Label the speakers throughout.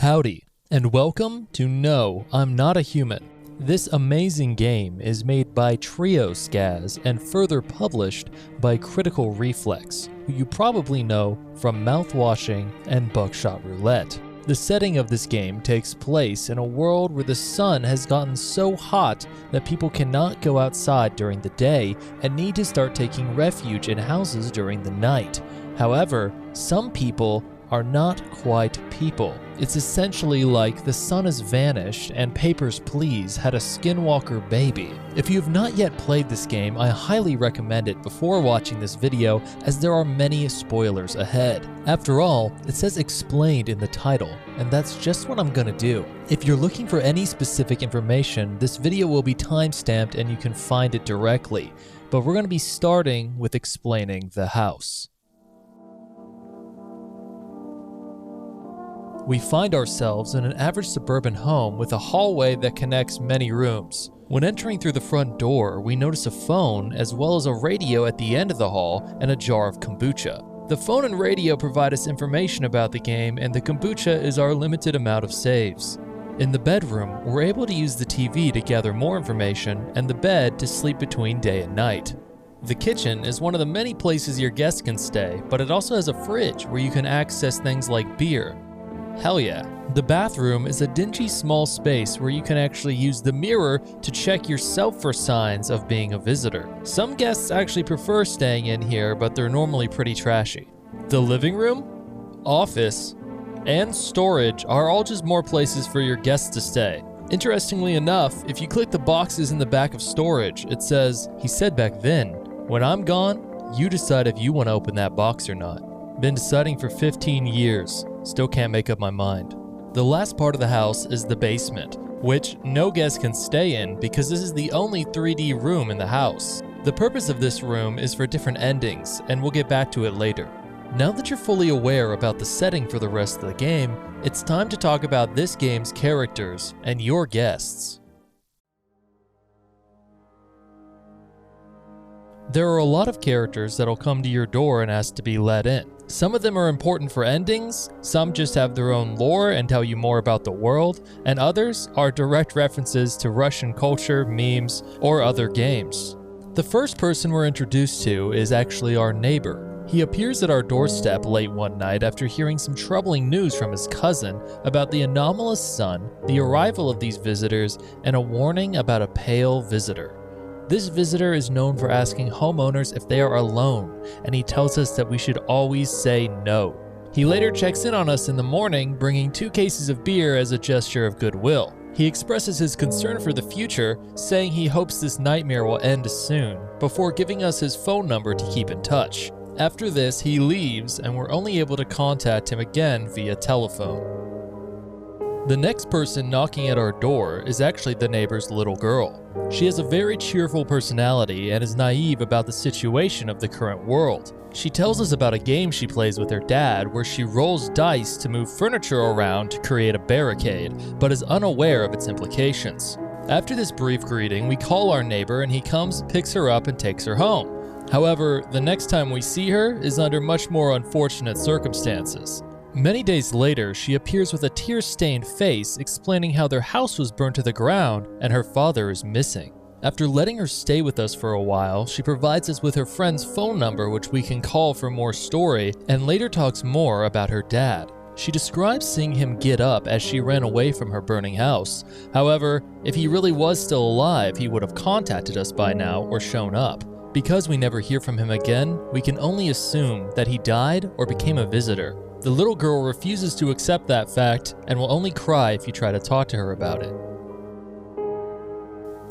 Speaker 1: Howdy, and welcome to No, I'm Not a Human. This amazing game is made by Trioscaz and further published by Critical Reflex, who you probably know from Mouthwashing and Buckshot Roulette. The setting of this game takes place in a world where the sun has gotten so hot that people cannot go outside during the day and need to start taking refuge in houses during the night. However, some people are not quite people. It's essentially like the sun has vanished and Papers, Please had a Skinwalker baby. If you have not yet played this game, I highly recommend it before watching this video, as there are many spoilers ahead. After all, it says explained in the title, and that's just what I'm gonna do. If you're looking for any specific information, this video will be timestamped and you can find it directly, but we're gonna be starting with explaining the house. We find ourselves in an average suburban home with a hallway that connects many rooms. When entering through the front door, we notice a phone as well as a radio at the end of the hall and a jar of kombucha. The phone and radio provide us information about the game, and the kombucha is our limited amount of saves. In the bedroom, we're able to use the TV to gather more information and the bed to sleep between day and night. The kitchen is one of the many places your guests can stay, but it also has a fridge where you can access things like beer. Hell yeah. The bathroom is a dingy small space where you can actually use the mirror to check yourself for signs of being a visitor. Some guests actually prefer staying in here, but they're normally pretty trashy. The living room, office, and storage are all just more places for your guests to stay. Interestingly enough, if you click the boxes in the back of storage, it says, "He said back then, when I'm gone, you decide if you want to open that box or not. Been deciding for 15 years. Still can't make up my mind." The last part of the house is the basement, which no guest can stay in because this is the only 3D room in the house. The purpose of this room is for different endings, and we'll get back to it later. Now that you're fully aware about the setting for the rest of the game, it's time to talk about this game's characters and your guests. There are a lot of characters that'll come to your door and ask to be let in. Some of them are important for endings, some just have their own lore and tell you more about the world, and others are direct references to Russian culture, memes, or other games. The first person we're introduced to is actually our neighbor. He appears at our doorstep late one night after hearing some troubling news from his cousin about the anomalous sun, the arrival of these visitors, and a warning about a pale visitor. This visitor is known for asking homeowners if they are alone, and he tells us that we should always say no. He later checks in on us in the morning, bringing 2 cases of beer as a gesture of goodwill. He expresses his concern for the future, saying he hopes this nightmare will end soon, before giving us his phone number to keep in touch. After this, he leaves, and we're only able to contact him again via telephone. The next person knocking at our door is actually the neighbor's little girl. She has a very cheerful personality and is naive about the situation of the current world. She tells us about a game she plays with her dad where she rolls dice to move furniture around to create a barricade, but is unaware of its implications. After this brief greeting, we call our neighbor and he comes, picks her up, and takes her home. However, the next time we see her is under much more unfortunate circumstances. Many days later, she appears with a tear-stained face explaining how their house was burned to the ground and her father is missing. After letting her stay with us for a while, she provides us with her friend's phone number which we can call for more story, and later talks more about her dad. She describes seeing him get up as she ran away from her burning house. However, if he really was still alive, he would have contacted us by now or shown up. Because we never hear from him again, we can only assume that he died or became a visitor. The little girl refuses to accept that fact and will only cry if you try to talk to her about it.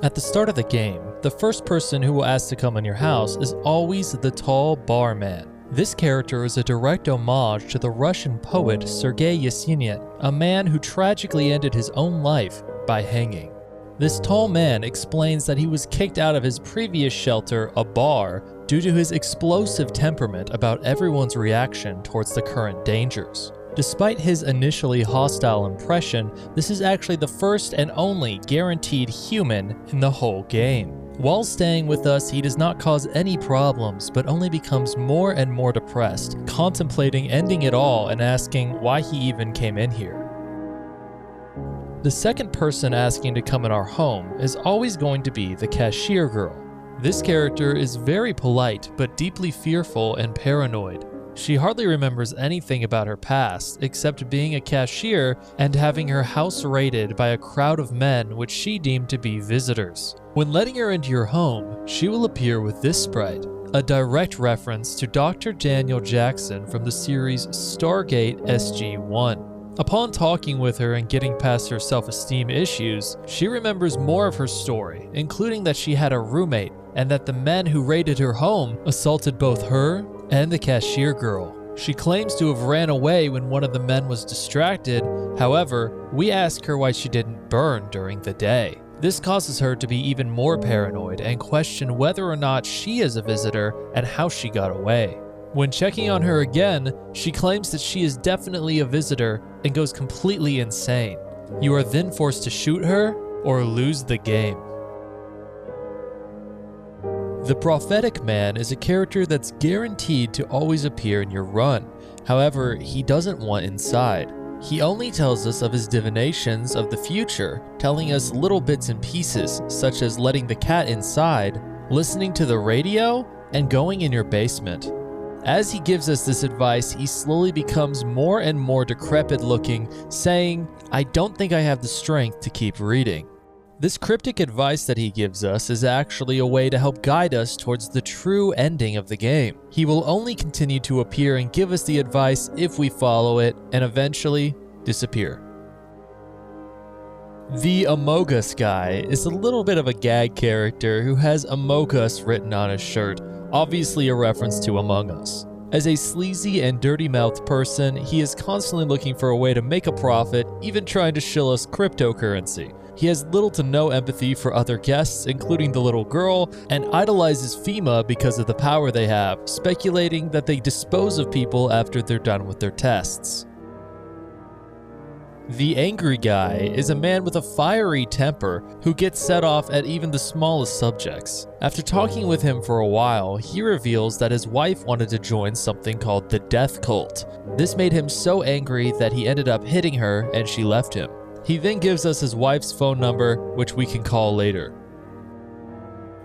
Speaker 1: At the start of the game, the first person who will ask to come in your house is always the tall barman. This character is a direct homage to the Russian poet Sergei Yesenin, a man who tragically ended his own life by hanging. This tall man explains that he was kicked out of his previous shelter, a bar, due to his explosive temperament about everyone's reaction towards the current dangers. Despite his initially hostile impression, this is actually the first and only guaranteed human in the whole game. While staying with us, he does not cause any problems, but only becomes more and more depressed, contemplating ending it all and asking why he even came in here. The second person asking to come in our home is always going to be the cashier girl. This character is very polite but deeply fearful and paranoid. She hardly remembers anything about her past except being a cashier and having her house raided by a crowd of men which she deemed to be visitors. When letting her into your home, she will appear with this sprite, a direct reference to Dr. Daniel Jackson from the series Stargate SG-1. Upon talking with her and getting past her self-esteem issues, she remembers more of her story, including that she had a roommate and that the men who raided her home assaulted both her and the cashier girl. She claims to have ran away when one of the men was distracted. However, we ask her why she didn't burn during the day. This causes her to be even more paranoid and question whether or not she is a visitor and how she got away. When checking on her again, she claims that she is definitely a visitor and goes completely insane. You are then forced to shoot her or lose the game. The Prophetic Man is a character that's guaranteed to always appear in your run. However, he doesn't want inside. He only tells us of his divinations of the future, telling us little bits and pieces, such as letting the cat inside, listening to the radio, and going in your basement. As he gives us this advice, he slowly becomes more and more decrepit looking, saying, "I don't think I have the strength to keep reading." This cryptic advice that he gives us is actually a way to help guide us towards the true ending of the game. He will only continue to appear and give us the advice if we follow it, and eventually disappear. The Among Us guy is a little bit of a gag character who has Among Us written on his shirt, obviously a reference to Among Us. As a sleazy and dirty-mouthed person, he is constantly looking for a way to make a profit, even trying to shill us cryptocurrency. He has little to no empathy for other guests, including the little girl, and idolizes FEMA because of the power they have, speculating that they dispose of people after they're done with their tests. The Angry Guy is a man with a fiery temper who gets set off at even the smallest subjects. After talking with him for a while, he reveals that his wife wanted to join something called the Death Cult. This made him so angry that he ended up hitting her and she left him. He then gives us his wife's phone number, which we can call later.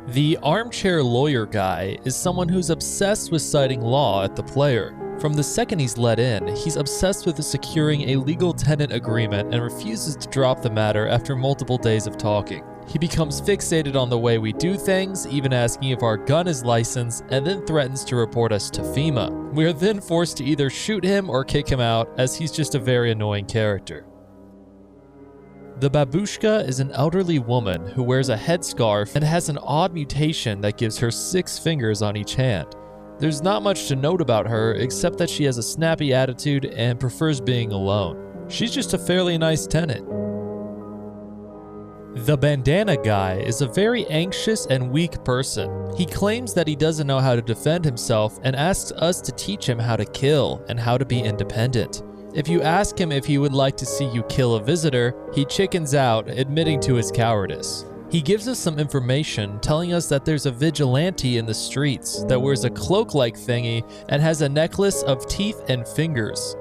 Speaker 1: The Armchair Lawyer Guy is someone who's obsessed with citing law at the player. From the second he's let in, he's obsessed with securing a legal tenant agreement and refuses to drop the matter after multiple days of talking. He becomes fixated on the way we do things, even asking if our gun is licensed, and then threatens to report us to FEMA. We are then forced to either shoot him or kick him out, as he's just a very annoying character. The Babushka is an elderly woman who wears a headscarf and has an odd mutation that gives her 6 fingers on each hand. There's not much to note about her except that she has a snappy attitude and prefers being alone. She's just a fairly nice tenant. The Bandana Guy is a very anxious and weak person. He claims that he doesn't know how to defend himself and asks us to teach him how to kill and how to be independent. If you ask him if he would like to see you kill a visitor, he chickens out, admitting to his cowardice. He gives us some information telling us that there's a vigilante in the streets that wears a cloak-like thingy and has a necklace of teeth and fingers.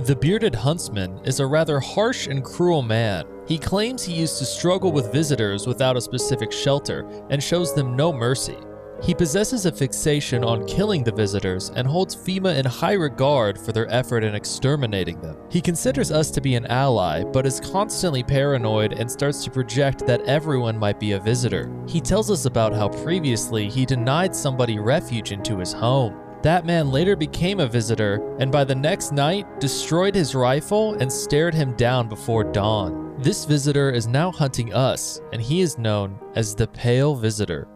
Speaker 1: The Bearded Huntsman is a rather harsh and cruel man. He claims he used to struggle with visitors without a specific shelter and shows them no mercy. He possesses a fixation on killing the visitors and holds FEMA in high regard for their effort in exterminating them. He considers us to be an ally, but is constantly paranoid and starts to project that everyone might be a visitor. He tells us about how previously he denied somebody refuge into his home. That man later became a visitor, and by the next night, destroyed his rifle and stared him down before dawn. This visitor is now hunting us, and he is known as the Pale Visitor.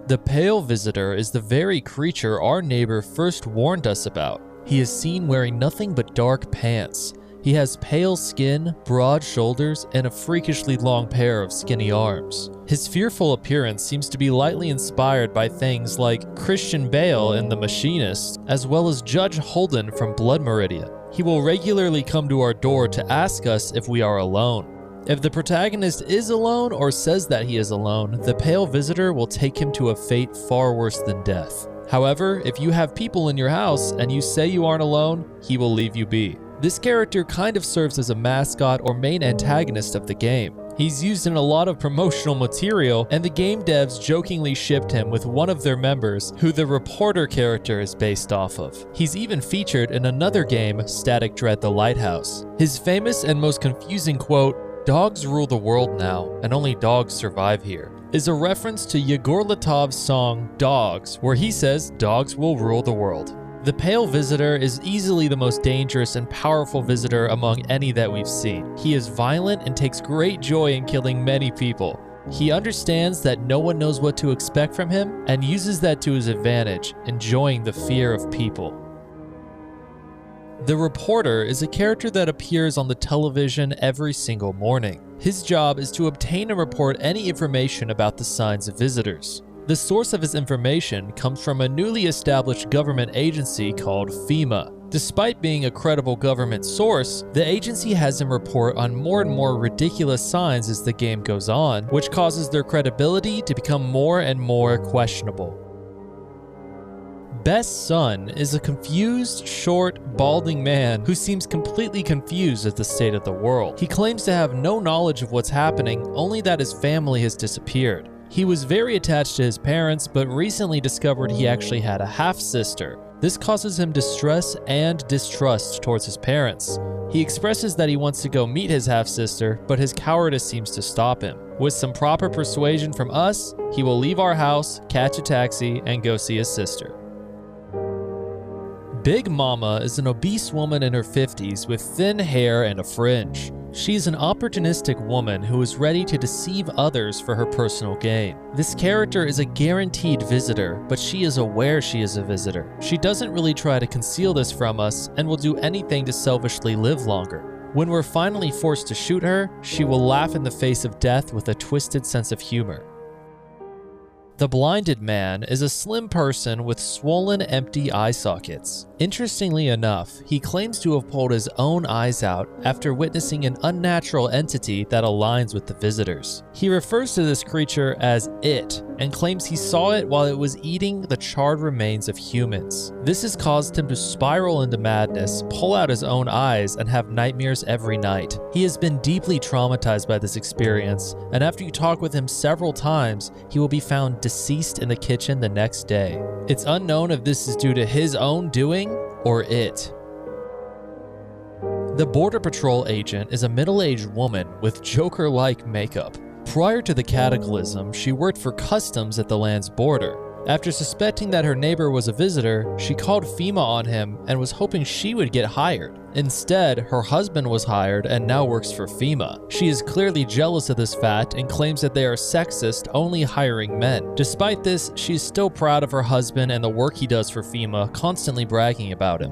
Speaker 1: The Pale Visitor is the very creature our neighbor first warned us about. He is seen wearing nothing but dark pants. He has pale skin, broad shoulders, and a freakishly long pair of skinny arms. His fearful appearance seems to be lightly inspired by things like Christian Bale in The Machinist, as well as Judge Holden from Blood Meridian. He will regularly come to our door to ask us if we are alone. If the protagonist is alone or says that he is alone, the Pale Visitor will take him to a fate far worse than death. However, if you have people in your house and you say you aren't alone, he will leave you be. This character kind of serves as a mascot or main antagonist of the game. He's used in a lot of promotional material, and the game devs jokingly shipped him with one of their members, who the Reporter character is based off of. He's even featured in another game, Static Dread: The Lighthouse. His famous and most confusing quote, "Dogs rule the world now, and only dogs survive here," is a reference to Yegor Letov's song Dogs, where he says dogs will rule the world. The Pale Visitor is easily the most dangerous and powerful visitor among any that we've seen. He is violent and takes great joy in killing many people. He understands that no one knows what to expect from him and uses that to his advantage, enjoying the fear of people. The Reporter is a character that appears on the television every single morning. His job is to obtain and report any information about the signs of visitors. The source of his information comes from a newly established government agency called FEMA. Despite being a credible government source, the agency has him report on more and more ridiculous signs as the game goes on, which causes their credibility to become more and more questionable. Best Son is a confused, short, balding man who seems completely confused at the state of the world. He claims to have no knowledge of what's happening, only that his family has disappeared. He was very attached to his parents, but recently discovered he actually had a half-sister. This causes him distress and distrust towards his parents. He expresses that he wants to go meet his half-sister, but his cowardice seems to stop him. With some proper persuasion from us, he will leave our house, catch a taxi, and go see his sister. Big Mama is an obese woman in her 50s with thin hair and a fringe. She's an opportunistic woman who is ready to deceive others for her personal gain. This character is a guaranteed visitor, but she is aware she is a visitor. She doesn't really try to conceal this from us and will do anything to selfishly live longer. When we're finally forced to shoot her, she will laugh in the face of death with a twisted sense of humor. The Blinded Man is a slim person with swollen, empty eye sockets. Interestingly enough, he claims to have pulled his own eyes out after witnessing an unnatural entity that aligns with the visitors. He refers to this creature as It, and claims he saw it while it was eating the charred remains of humans. This has caused him to spiral into madness, pull out his own eyes, and have nightmares every night. He has been deeply traumatized by this experience, and after you talk with him several times, he will be found deceased in the kitchen the next day. It's unknown if this is due to his own doing or it. The Border Patrol agent is a middle-aged woman with Joker-like makeup. Prior to the Cataclysm, she worked for customs at the land's border. After suspecting that her neighbor was a visitor, she called FEMA on him and was hoping she would get hired. Instead, her husband was hired and now works for FEMA. She is clearly jealous of this fact and claims that they are sexist, only hiring men. Despite this, she is still proud of her husband and the work he does for FEMA, constantly bragging about him.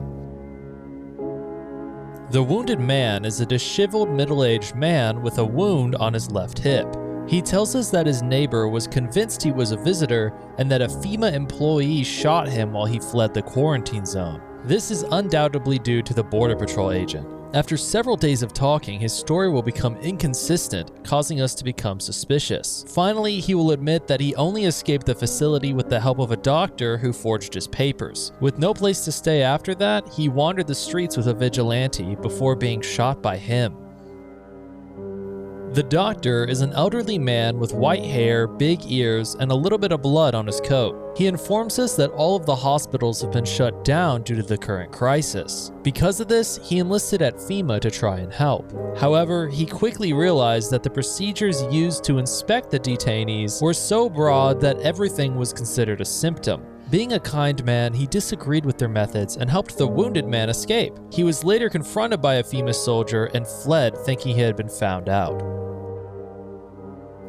Speaker 1: The Wounded Man is a disheveled middle-aged man with a wound on his left hip. He tells us that his neighbor was convinced he was a visitor and that a FEMA employee shot him while he fled the quarantine zone. This is undoubtedly due to the Border Patrol agent. After several days of talking, his story will become inconsistent, causing us to become suspicious. Finally, he will admit that he only escaped the facility with the help of a doctor who forged his papers. With no place to stay after that, he wandered the streets with a vigilante before being shot by him. The Doctor is an elderly man with white hair, big ears, and a little bit of blood on his coat. He informs us that all of the hospitals have been shut down due to the current crisis. Because of this, he enlisted at FEMA to try and help. However, he quickly realized that the procedures used to inspect the detainees were so broad that everything was considered a symptom. Being a kind man, he disagreed with their methods and helped the Wounded Man escape. He was later confronted by a FEMA soldier and fled, thinking he had been found out.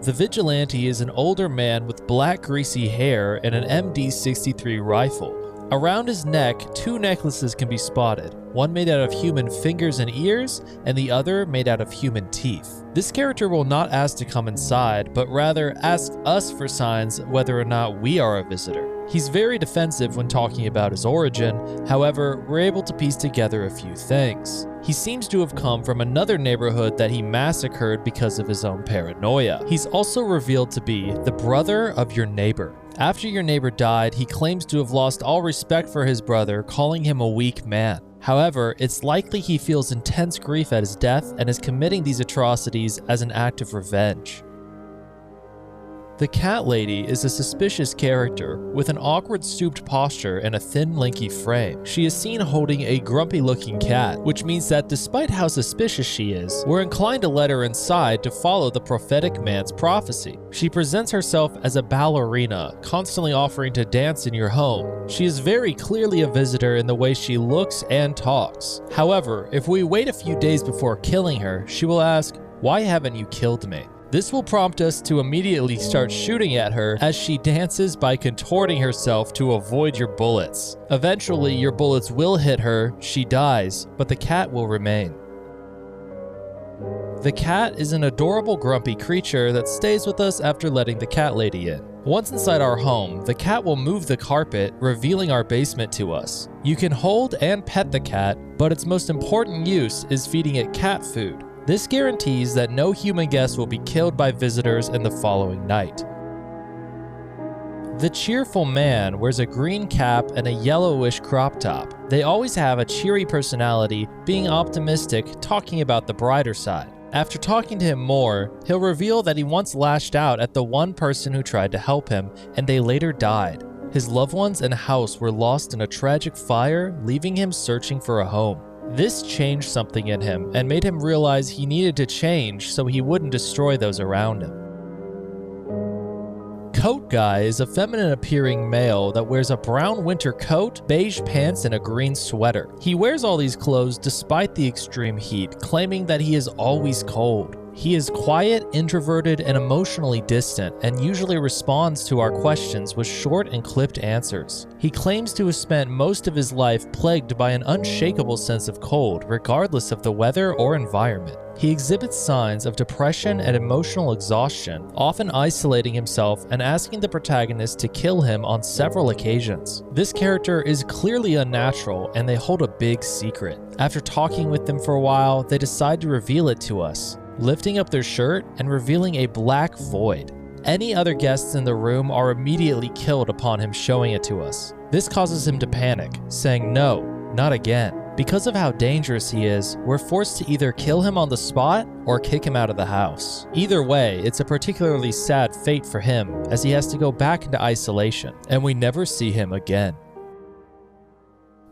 Speaker 1: The Vigilante is an older man with black greasy hair and an MD-63 rifle. Around his neck, two necklaces can be spotted, one made out of human fingers and ears, and the other made out of human teeth. This character will not ask to come inside, but rather ask us for signs whether or not we are a visitor. He's very defensive when talking about his origin, however, we're able to piece together a few things. He seems to have come from another neighborhood that he massacred because of his own paranoia. He's also revealed to be the brother of your neighbor. After your neighbor died, he claims to have lost all respect for his brother, calling him a weak man. However, it's likely he feels intense grief at his death and is committing these atrocities as an act of revenge. The cat lady is a suspicious character with an awkward stooped posture and a thin, lanky frame. She is seen holding a grumpy-looking cat, which means that despite how suspicious she is, we're inclined to let her inside to follow the prophetic man's prophecy. She presents herself as a ballerina, constantly offering to dance in your home. She is very clearly a visitor in the way she looks and talks. However, if we wait a few days before killing her, she will ask, "Why haven't you killed me?" This will prompt us to immediately start shooting at her as she dances by contorting herself to avoid your bullets. Eventually, your bullets will hit her, she dies, but the cat will remain. The cat is an adorable grumpy creature that stays with us after letting the cat lady in. Once inside our home, the cat will move the carpet, revealing our basement to us. You can hold and pet the cat, but its most important use is feeding it cat food. This guarantees that no human guest will be killed by visitors in the following night. The cheerful man wears a green cap and a yellowish crop top. They always have a cheery personality, being optimistic, talking about the brighter side. After talking to him more, he'll reveal that he once lashed out at the one person who tried to help him, and they later died. His loved ones and house were lost in a tragic fire, leaving him searching for a home. This changed something in him and made him realize he needed to change so he wouldn't destroy those around him. Coat Guy is a feminine-appearing male that wears a brown winter coat, beige pants, and a green sweater. He wears all these clothes despite the extreme heat, claiming that he is always cold. He is quiet, introverted, and emotionally distant, and usually responds to our questions with short and clipped answers. He claims to have spent most of his life plagued by an unshakable sense of cold, regardless of the weather or environment. He exhibits signs of depression and emotional exhaustion, often isolating himself and asking the protagonist to kill him on several occasions. This character is clearly unnatural, and they hold a big secret. After talking with them for a while, they decide to reveal it to us, lifting up their shirt and revealing a black void. Any other guests in the room are immediately killed upon him showing it to us. This causes him to panic, saying no, not again. Because of how dangerous he is, we're forced to either kill him on the spot or kick him out of the house. Either way, it's a particularly sad fate for him, as he has to go back into isolation, and we never see him again.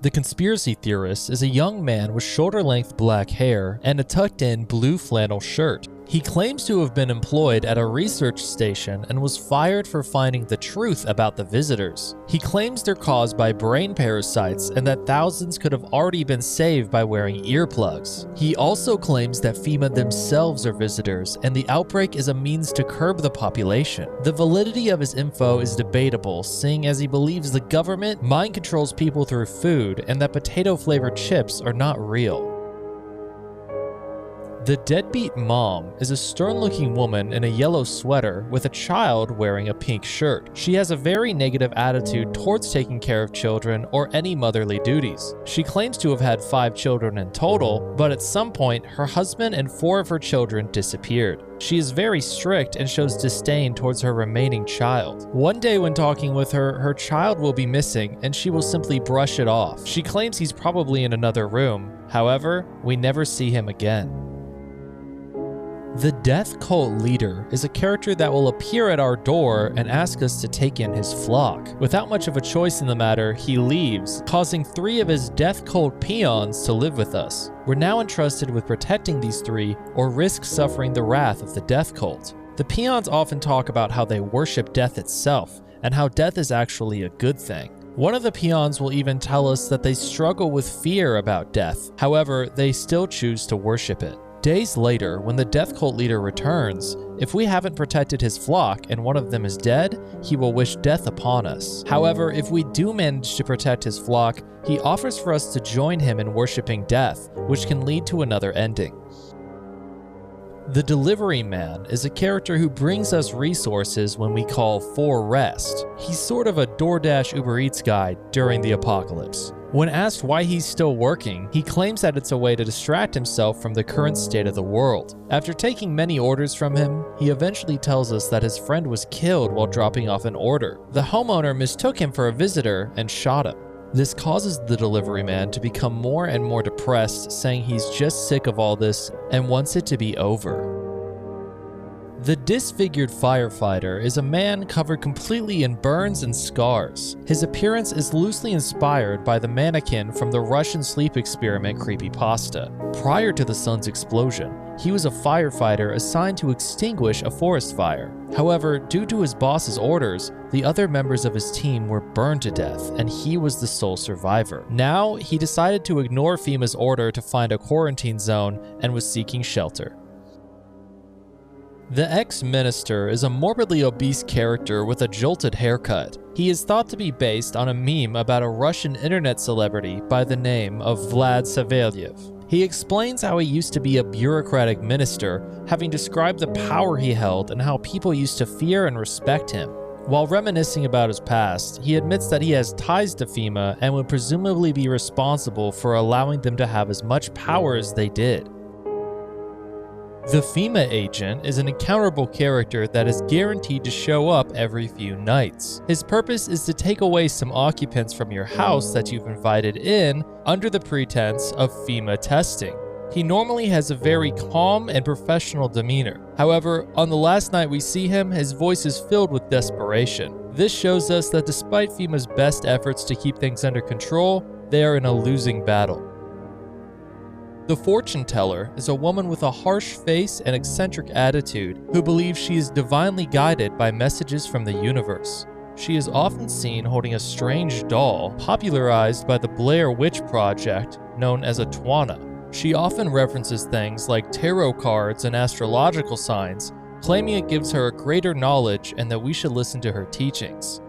Speaker 1: The conspiracy theorist is a young man with shoulder-length black hair and a tucked-in blue flannel shirt. He claims to have been employed at a research station and was fired for finding the truth about the visitors. He claims they're caused by brain parasites and that thousands could have already been saved by wearing earplugs. He also claims that FEMA themselves are visitors and the outbreak is a means to curb the population. The validity of his info is debatable, seeing as he believes the government mind controls people through food and that potato-flavored chips are not real. The deadbeat mom is a stern-looking woman in a yellow sweater with a child wearing a pink shirt. She has a very negative attitude towards taking care of children or any motherly duties. She claims to have had 5 children in total, but at some point, her husband and 4 of her children disappeared. She is very strict and shows disdain towards her remaining child. One day when talking with her, her child will be missing and she will simply brush it off. She claims he's probably in another room. However, we never see him again. The Death Cult Leader is a character that will appear at our door and ask us to take in his flock. Without much of a choice in the matter, he leaves, causing 3 of his Death Cult peons to live with us. We're now entrusted with protecting these 3 or risk suffering the wrath of the Death Cult. The peons often talk about how they worship death itself and how death is actually a good thing. One of the peons will even tell us that they struggle with fear about death. However, they still choose to worship it. Days later, when the Death Cult Leader returns, if we haven't protected his flock and one of them is dead, he will wish death upon us. However, if we do manage to protect his flock, he offers for us to join him in worshiping death, which can lead to another ending. The Delivery Man is a character who brings us resources when we call for rest. He's sort of a DoorDash Uber Eats guy during the apocalypse. When asked why he's still working, he claims that it's a way to distract himself from the current state of the world. After taking many orders from him, he eventually tells us that his friend was killed while dropping off an order. The homeowner mistook him for a visitor and shot him. This causes the delivery man to become more and more depressed, saying he's just sick of all this and wants it to be over. The disfigured firefighter is a man covered completely in burns and scars. His appearance is loosely inspired by the mannequin from the Russian sleep experiment creepypasta. Prior to the sun's explosion, he was a firefighter assigned to extinguish a forest fire. However, due to his boss's orders, the other members of his team were burned to death, and he was the sole survivor. Now, he decided to ignore FEMA's order to find a quarantine zone and was seeking shelter. The ex-minister is a morbidly obese character with a jolted haircut. He is thought to be based on a meme about a Russian internet celebrity by the name of Vlad Savelyev. He explains how he used to be a bureaucratic minister, having described the power he held and how people used to fear and respect him. While reminiscing about his past, he admits that he has ties to FEMA and would presumably be responsible for allowing them to have as much power as they did. The FEMA agent is an accountable character that is guaranteed to show up every few nights. His purpose is to take away some occupants from your house that you've invited in under the pretense of FEMA testing. He normally has a very calm and professional demeanor. However, on the last night we see him, his voice is filled with desperation. This shows us that despite FEMA's best efforts to keep things under control, they are in a losing battle. The fortune teller is a woman with a harsh face and eccentric attitude who believes she is divinely guided by messages from the universe. She is often seen holding a strange doll popularized by the Blair Witch Project known as a Twana. She often references things like tarot cards and astrological signs, claiming it gives her a greater knowledge and that we should listen to her teachings.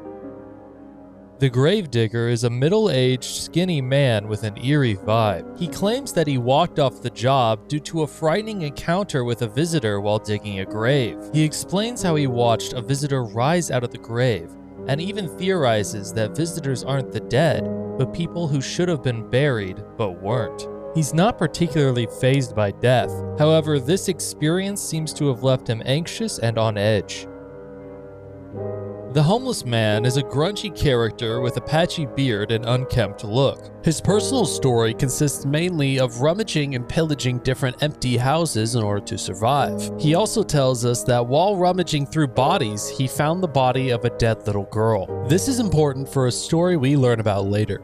Speaker 1: The Gravedigger is a middle-aged, skinny man with an eerie vibe. He claims that he walked off the job due to a frightening encounter with a visitor while digging a grave. He explains how he watched a visitor rise out of the grave, and even theorizes that visitors aren't the dead, but people who should have been buried but weren't. He's not particularly fazed by death. However, this experience seems to have left him anxious and on edge. The homeless man is a grungy character with a patchy beard and unkempt look. His personal story consists mainly of rummaging and pillaging different empty houses in order to survive. He also tells us that while rummaging through bodies, he found the body of a dead little girl. This is important for a story we learn about later.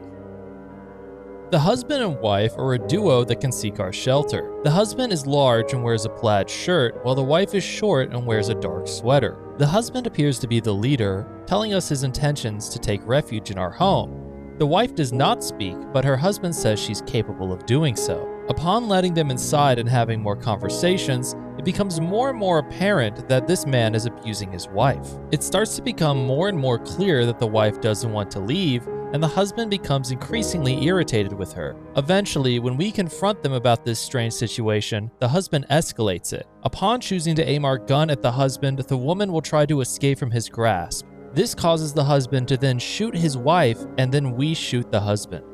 Speaker 1: The husband and wife are a duo that can seek our shelter. The husband is large and wears a plaid shirt, while the wife is short and wears a dark sweater. The husband appears to be the leader, telling us his intentions to take refuge in our home. The wife does not speak, but her husband says she's capable of doing so. Upon letting them inside and having more conversations, it becomes more and more apparent that this man is abusing his wife. It starts to become more and more clear that the wife doesn't want to leave, and the husband becomes increasingly irritated with her. Eventually, when we confront them about this strange situation, the husband escalates it. Upon choosing to aim our gun at the husband, the woman will try to escape from his grasp. This causes the husband to then shoot his wife, and then we shoot the husband.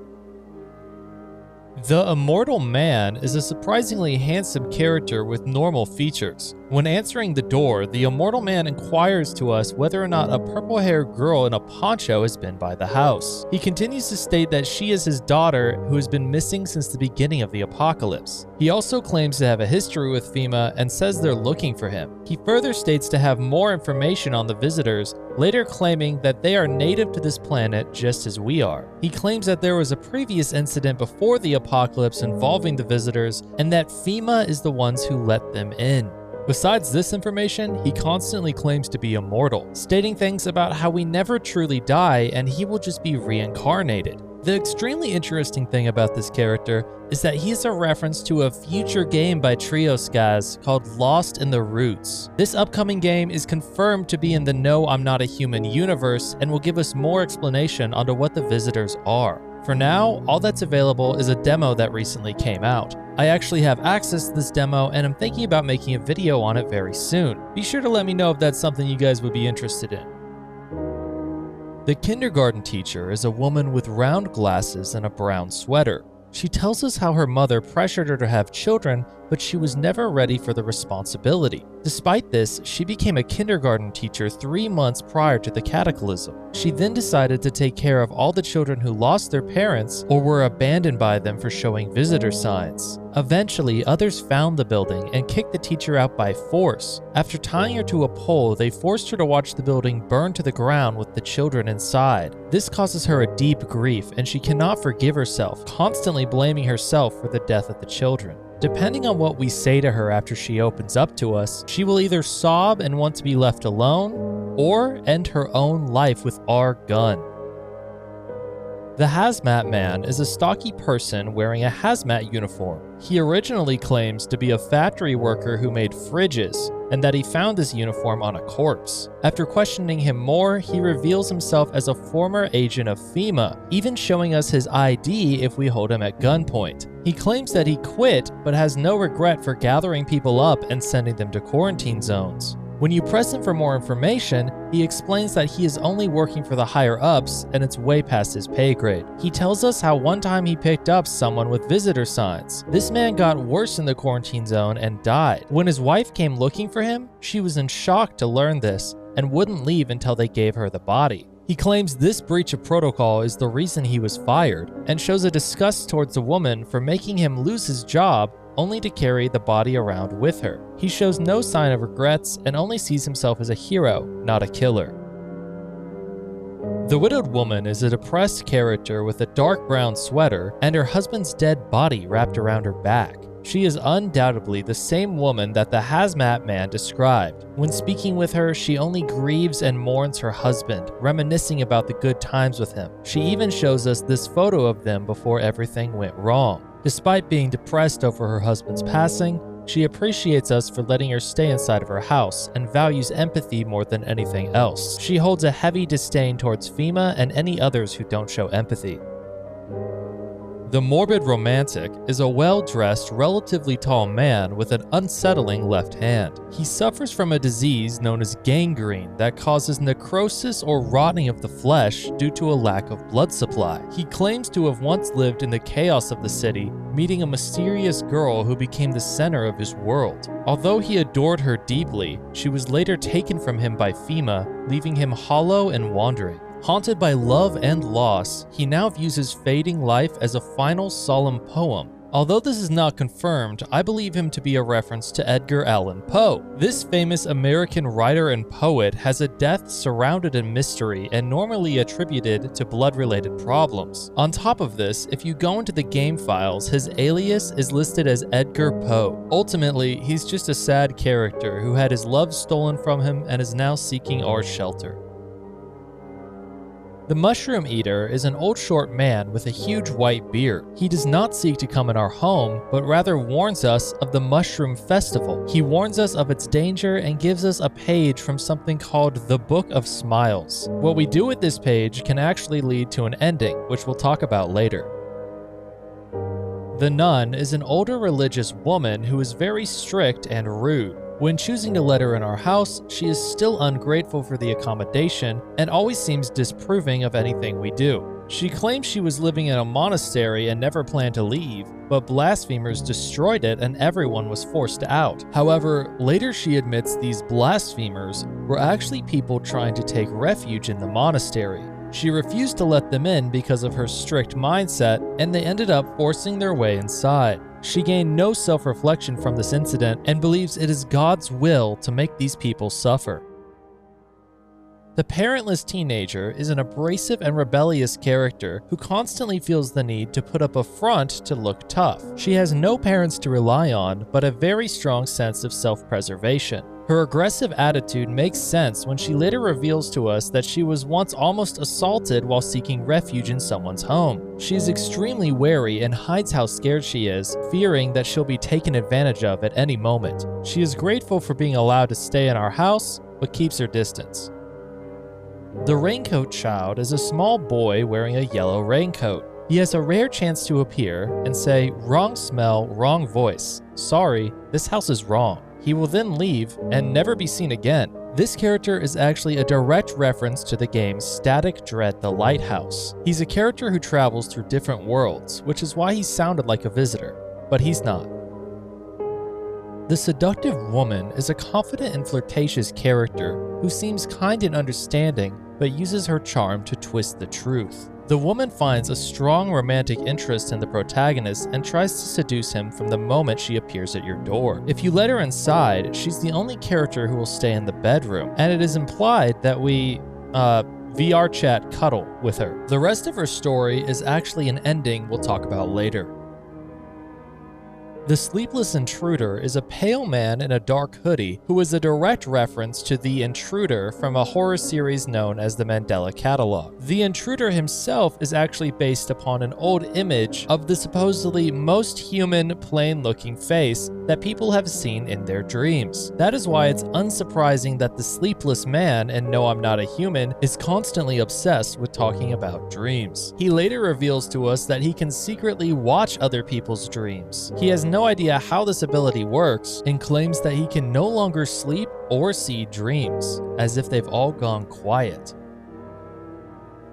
Speaker 1: The Immortal Man is a surprisingly handsome character with normal features. When answering the door, the Immortal Man inquires to us whether or not a purple-haired girl in a poncho has been by the house. He continues to state that she is his daughter who has been missing since the beginning of the apocalypse. He also claims to have a history with FEMA and says they're looking for him. He further states to have more information on the visitors, later claiming that they are native to this planet just as we are. He claims that there was a previous incident before the apocalypse involving the visitors and that FEMA is the ones who let them in. Besides this information, he constantly claims to be immortal, stating things about how we never truly die and he will just be reincarnated. The extremely interesting thing about this character is that he is a reference to a future game by Trioscaz called Lost in the Roots. This upcoming game is confirmed to be in the No I'm Not a Human universe and will give us more explanation onto what the visitors are. For now, all that's available is a demo that recently came out. I actually have access to this demo and I'm thinking about making a video on it very soon. Be sure to let me know if that's something you guys would be interested in. The kindergarten teacher is a woman with round glasses and a brown sweater. She tells us how her mother pressured her to have children but she was never ready for the responsibility. Despite this, she became a kindergarten teacher 3 months prior to the cataclysm. She then decided to take care of all the children who lost their parents or were abandoned by them for showing visitor signs. Eventually, others found the building and kicked the teacher out by force. After tying her to a pole, they forced her to watch the building burn to the ground with the children inside. This causes her a deep grief, and she cannot forgive herself, constantly blaming herself for the death of the children. Depending on what we say to her after she opens up to us, she will either sob and want to be left alone, or end her own life with our gun. The Hazmat Man is a stocky person wearing a hazmat uniform. He originally claims to be a factory worker who made fridges, and that he found this uniform on a corpse. After questioning him more, he reveals himself as a former agent of FEMA, even showing us his ID if we hold him at gunpoint. He claims that he quit, but has no regret for gathering people up and sending them to quarantine zones. When you press him for more information, he explains that he is only working for the higher-ups and it's way past his pay grade. He tells us how one time he picked up someone with visitor signs. This man got worse in the quarantine zone and died. When his wife came looking for him, she was in shock to learn this and wouldn't leave until they gave her the body. He claims this breach of protocol is the reason he was fired and shows a disgust towards the woman for making him lose his job only to carry the body around with her. He shows no sign of regrets and only sees himself as a hero, not a killer. The Widowed Woman is a depressed character with a dark brown sweater and her husband's dead body wrapped around her back. She is undoubtedly the same woman that the Hazmat Man described. When speaking with her, she only grieves and mourns her husband, reminiscing about the good times with him. She even shows us this photo of them before everything went wrong. Despite being depressed over her husband's passing, she appreciates us for letting her stay inside of her house and values empathy more than anything else. She holds a heavy disdain towards FEMA and any others who don't show empathy. The Morbid Romantic is a well-dressed, relatively tall man with an unsettling left hand. He suffers from a disease known as gangrene that causes necrosis or rotting of the flesh due to a lack of blood supply. He claims to have once lived in the chaos of the city, meeting a mysterious girl who became the center of his world. Although he adored her deeply, she was later taken from him by FEMA, leaving him hollow and wandering. Haunted by love and loss, he now views his fading life as a final solemn poem. Although this is not confirmed, I believe him to be a reference to Edgar Allan Poe. This famous American writer and poet has a death surrounded in mystery and normally attributed to blood-related problems. On top of this, if you go into the game files, his alias is listed as Edgar Poe. Ultimately, he's just a sad character who had his love stolen from him and is now seeking our shelter. The Mushroom Eater is an old short man with a huge white beard. He does not seek to come in our home, but rather warns us of the Mushroom Festival. He warns us of its danger and gives us a page from something called the Book of Smiles. What we do with this page can actually lead to an ending, which we'll talk about later. The Nun is an older religious woman who is very strict and rude. When choosing to let her in our house, she is still ungrateful for the accommodation and always seems disapproving of anything we do. She claims she was living in a monastery and never planned to leave, but blasphemers destroyed it and everyone was forced out. However, later she admits these blasphemers were actually people trying to take refuge in the monastery. She refused to let them in because of her strict mindset, and they ended up forcing their way inside. She gained no self-reflection from this incident and believes it is God's will to make these people suffer. The parentless teenager is an abrasive and rebellious character who constantly feels the need to put up a front to look tough. She has no parents to rely on, but a very strong sense of self-preservation. Her aggressive attitude makes sense when she later reveals to us that she was once almost assaulted while seeking refuge in someone's home. She is extremely wary and hides how scared she is, fearing that she'll be taken advantage of at any moment. She is grateful for being allowed to stay in our house, but keeps her distance. The Raincoat Child is a small boy wearing a yellow raincoat. He has a rare chance to appear and say, "Wrong smell, wrong voice. Sorry, this house is wrong." He will then leave and never be seen again. This character is actually a direct reference to the game Static Dread: The Lighthouse. He's a character who travels through different worlds, which is why he sounded like a visitor, but he's not. The seductive woman is a confident and flirtatious character who seems kind and understanding, but uses her charm to twist the truth. The woman finds a strong romantic interest in the protagonist and tries to seduce him from the moment she appears at your door. If you let her inside, she's the only character who will stay in the bedroom, and it is implied that we, VR chat cuddle with her. The rest of her story is actually an ending we'll talk about later. The Sleepless Intruder is a pale man in a dark hoodie who is a direct reference to The Intruder from a horror series known as the Mandela Catalog. The Intruder himself is actually based upon an old image of the supposedly most human, plain-looking face that people have seen in their dreams. That is why it's unsurprising that the Sleepless Man in No I'm Not a Human is constantly obsessed with talking about dreams. He later reveals to us that he can secretly watch other people's dreams. He has no idea how this ability works and claims that he can no longer sleep or see dreams, as if they've all gone quiet.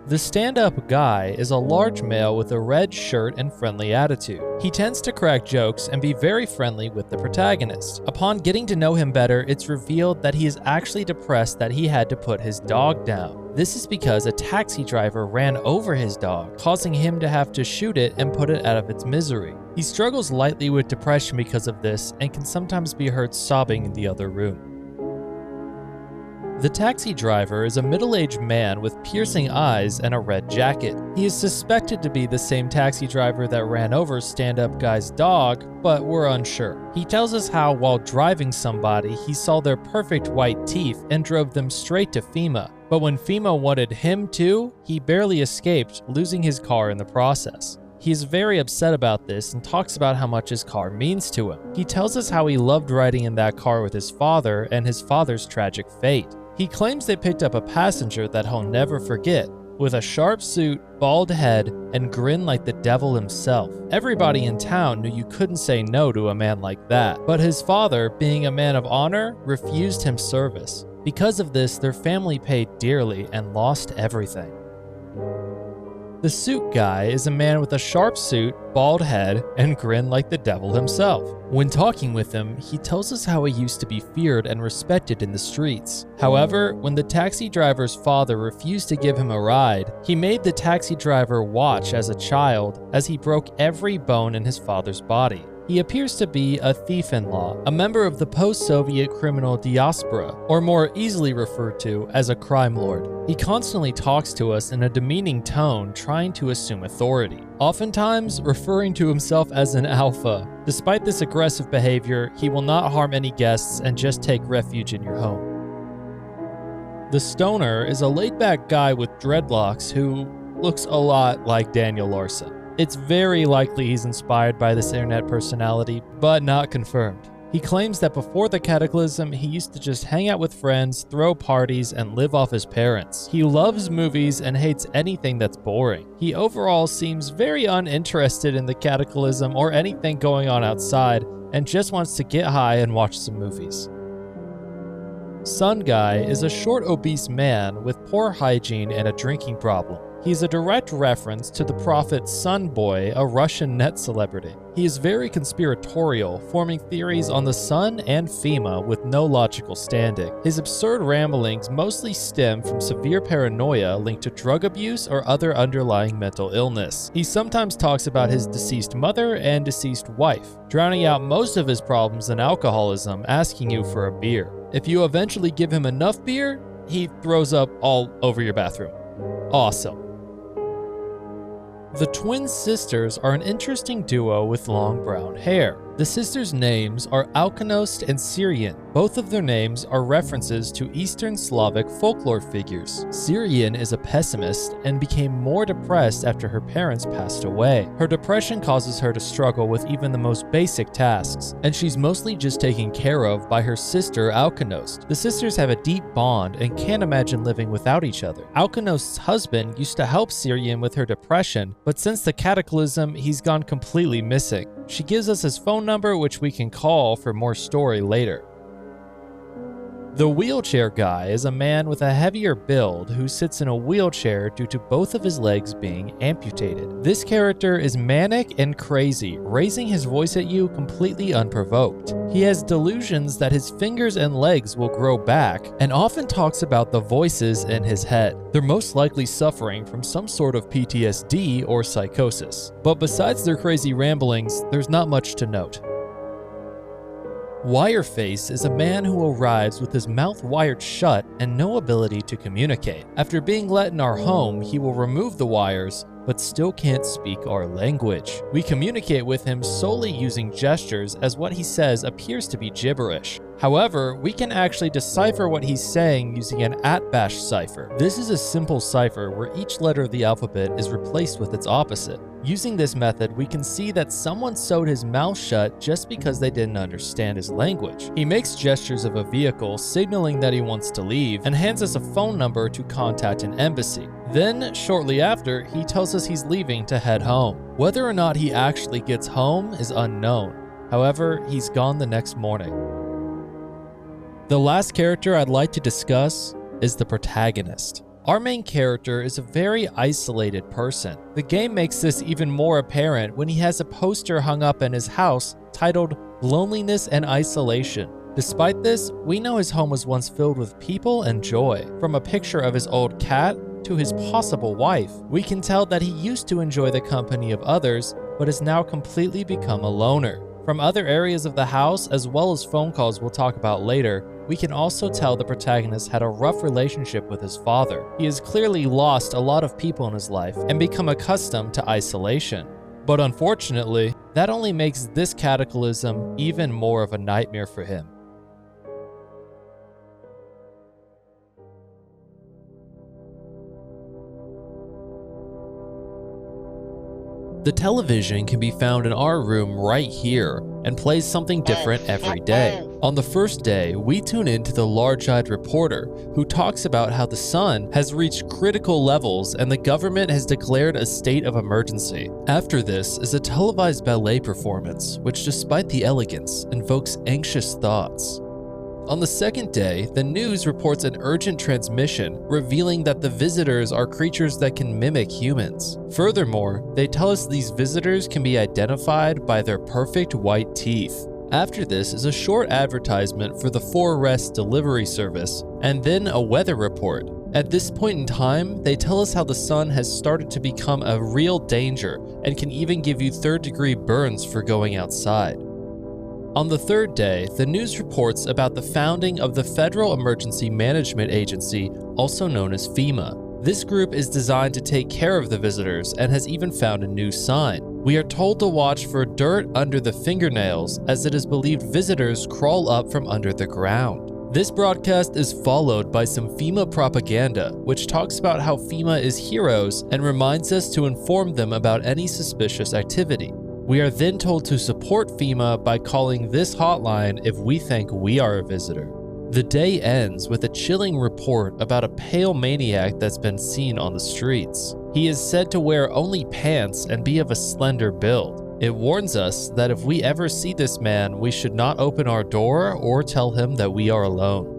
Speaker 1: The stand-up guy is a large male with a red shirt and friendly attitude. He tends to crack jokes and be very friendly with the protagonist. Upon getting to know him better, it's revealed that he is actually depressed that he had to put his dog down. This is because a taxi driver ran over his dog, causing him to have to shoot it and put it out of its misery. He struggles lightly with depression because of this and can sometimes be heard sobbing in the other room. The taxi driver is a middle-aged man with piercing eyes and a red jacket. He is suspected to be the same taxi driver that ran over stand-up guy's dog, but we're unsure. He tells us how, while driving somebody, he saw their perfect white teeth and drove them straight to FEMA. But when FEMA wanted him too, he barely escaped, losing his car in the process. He is very upset about this and talks about how much his car means to him. He tells us how he loved riding in that car with his father and his father's tragic fate. He claims they picked up a passenger that he'll never forget, with a sharp suit, bald head, and grin like the devil himself. Everybody in town knew you couldn't say no to a man like that, but his father, being a man of honor, refused him service. Because of this, their family paid dearly and lost everything. The suit guy is a man with a sharp suit, bald head, and grin like the devil himself. When talking with him, he tells us how he used to be feared and respected in the streets. However, when the taxi driver's father refused to give him a ride, he made the taxi driver watch as a child as he broke every bone in his father's body. He appears to be a thief-in-law, a member of the post-Soviet criminal diaspora, or more easily referred to as a crime lord. He constantly talks to us in a demeaning tone, trying to assume authority, oftentimes referring to himself as an alpha. Despite this aggressive behavior, he will not harm any guests and just take refuge in your home. The stoner is a laid-back guy with dreadlocks who looks a lot like Daniel Larson. It's very likely he's inspired by this internet personality, but not confirmed. He claims that before the Cataclysm, he used to just hang out with friends, throw parties, and live off his parents. He loves movies and hates anything that's boring. He overall seems very uninterested in the Cataclysm or anything going on outside, and just wants to get high and watch some movies. Sun Guy is a short, obese man with poor hygiene and a drinking problem. He's a direct reference to the prophet Sun Boy, a Russian net celebrity. He is very conspiratorial, forming theories on the sun and FEMA with no logical standing. His absurd ramblings mostly stem from severe paranoia linked to drug abuse or other underlying mental illness. He sometimes talks about his deceased mother and deceased wife, drowning out most of his problems in alcoholism, asking you for a beer. If you eventually give him enough beer, he throws up all over your bathroom. Awesome. The twin sisters are an interesting duo with long brown hair. The sisters' names are Alknost and Syrian. Both of their names are references to Eastern Slavic folklore figures. Syrian is a pessimist and became more depressed after her parents passed away. Her depression causes her to struggle with even the most basic tasks, and she's mostly just taken care of by her sister Alknost. The sisters have a deep bond and can't imagine living without each other. Alknost's husband used to help Syrian with her depression, but since the Cataclysm, he's gone completely missing. She gives us his phone number, which we can call for more story later. The wheelchair guy is a man with a heavier build who sits in a wheelchair due to both of his legs being amputated. This character is manic and crazy, raising his voice at you completely unprovoked. He has delusions that his fingers and legs will grow back, and often talks about the voices in his head. They're most likely suffering from some sort of PTSD or psychosis. But besides their crazy ramblings, there's not much to note. Wireface is a man who arrives with his mouth wired shut and no ability to communicate. After being let in our home, he will remove the wires, but still can't speak our language. We communicate with him solely using gestures, as what he says appears to be gibberish. However, we can actually decipher what he's saying using an Atbash cipher. This is a simple cipher where each letter of the alphabet is replaced with its opposite. Using this method, we can see that someone sewed his mouth shut just because they didn't understand his language. He makes gestures of a vehicle, signaling that he wants to leave, and hands us a phone number to contact an embassy. Then, shortly after, he tells us he's leaving to head home. Whether or not he actually gets home is unknown. However, he's gone the next morning. The last character I'd like to discuss is the protagonist. Our main character is a very isolated person. The game makes this even more apparent when he has a poster hung up in his house titled Loneliness and Isolation. Despite this, we know his home was once filled with people and joy. From a picture of his old cat to his possible wife, we can tell that he used to enjoy the company of others, but has now completely become a loner. From other areas of the house, as well as phone calls we'll talk about later, we can also tell the protagonist had a rough relationship with his father. He has clearly lost a lot of people in his life and become accustomed to isolation. But unfortunately, that only makes this cataclysm even more of a nightmare for him. The television can be found in our room right here and plays something different every day. On the first day, we tune in to the large-eyed reporter who talks about how the sun has reached critical levels and the government has declared a state of emergency. After this is a televised ballet performance, which despite the elegance, invokes anxious thoughts. On the second day, the news reports an urgent transmission revealing that the visitors are creatures that can mimic humans. Furthermore, they tell us these visitors can be identified by their perfect white teeth. After this is a short advertisement for the 4Rest delivery service, and then a weather report. At this point in time, they tell us how the sun has started to become a real danger and can even give you third-degree burns for going outside. On the third day, the news reports about the founding of the Federal Emergency Management Agency, also known as FEMA. This group is designed to take care of the visitors and has even found a new sign. We are told to watch for dirt under the fingernails, as it is believed visitors crawl up from under the ground. This broadcast is followed by some FEMA propaganda, which talks about how FEMA is heroes and reminds us to inform them about any suspicious activity. We are then told to support FEMA by calling this hotline if we think we are a visitor. The day ends with a chilling report about a pale maniac that's been seen on the streets. He is said to wear only pants and be of a slender build. It warns us that if we ever see this man, we should not open our door or tell him that we are alone.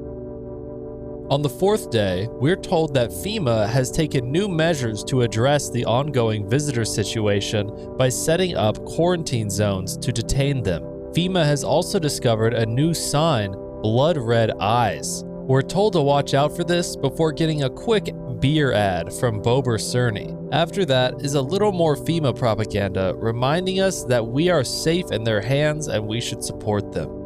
Speaker 1: On the fourth day, we're told that FEMA has taken new measures to address the ongoing visitor situation by setting up quarantine zones to detain them. FEMA has also discovered a new sign, blood red eyes. We're told to watch out for this before getting a quick beer ad from Bober Cerny. After that is a little more FEMA propaganda reminding us that we are safe in their hands and we should support them.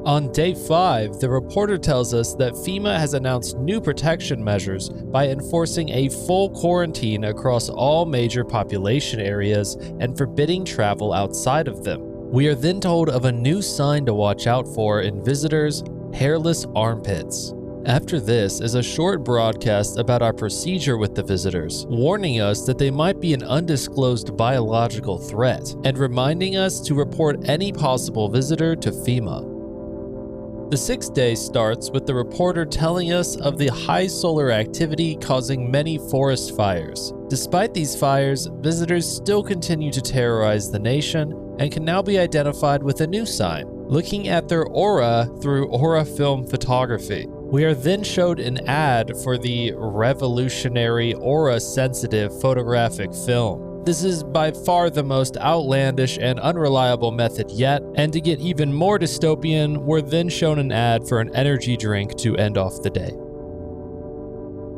Speaker 1: On day 5, the reporter tells us that FEMA has announced new protection measures by enforcing a full quarantine across all major population areas and forbidding travel outside of them. We are then told of a new sign to watch out for in visitors: hairless armpits. After this is a short broadcast about our procedure with the visitors, warning us that they might be an undisclosed biological threat and reminding us to report any possible visitor to FEMA. The sixth day starts with the reporter telling us of the high solar activity causing many forest fires. Despite these fires, visitors still continue to terrorize the nation and can now be identified with a new sign, looking at their aura through aura film photography. We are then showed an ad for the revolutionary aura-sensitive photographic film. This is by far the most outlandish and unreliable method yet, and to get even more dystopian, we're then shown an ad for an energy drink to end off the day.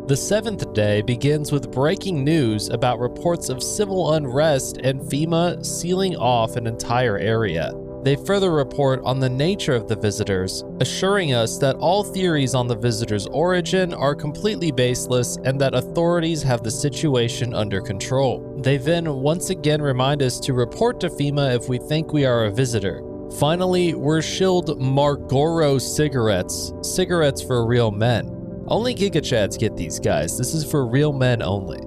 Speaker 1: The seventh day begins with breaking news about reports of civil unrest and FEMA sealing off an entire area. They further report on the nature of the visitors, assuring us that all theories on the visitors' origin are completely baseless and that authorities have the situation under control. They then once again remind us to report to FEMA if we think we are a visitor. Finally, we're shilled Marlboro cigarettes for real men. Only GigaChads get these, guys. This is for real men only.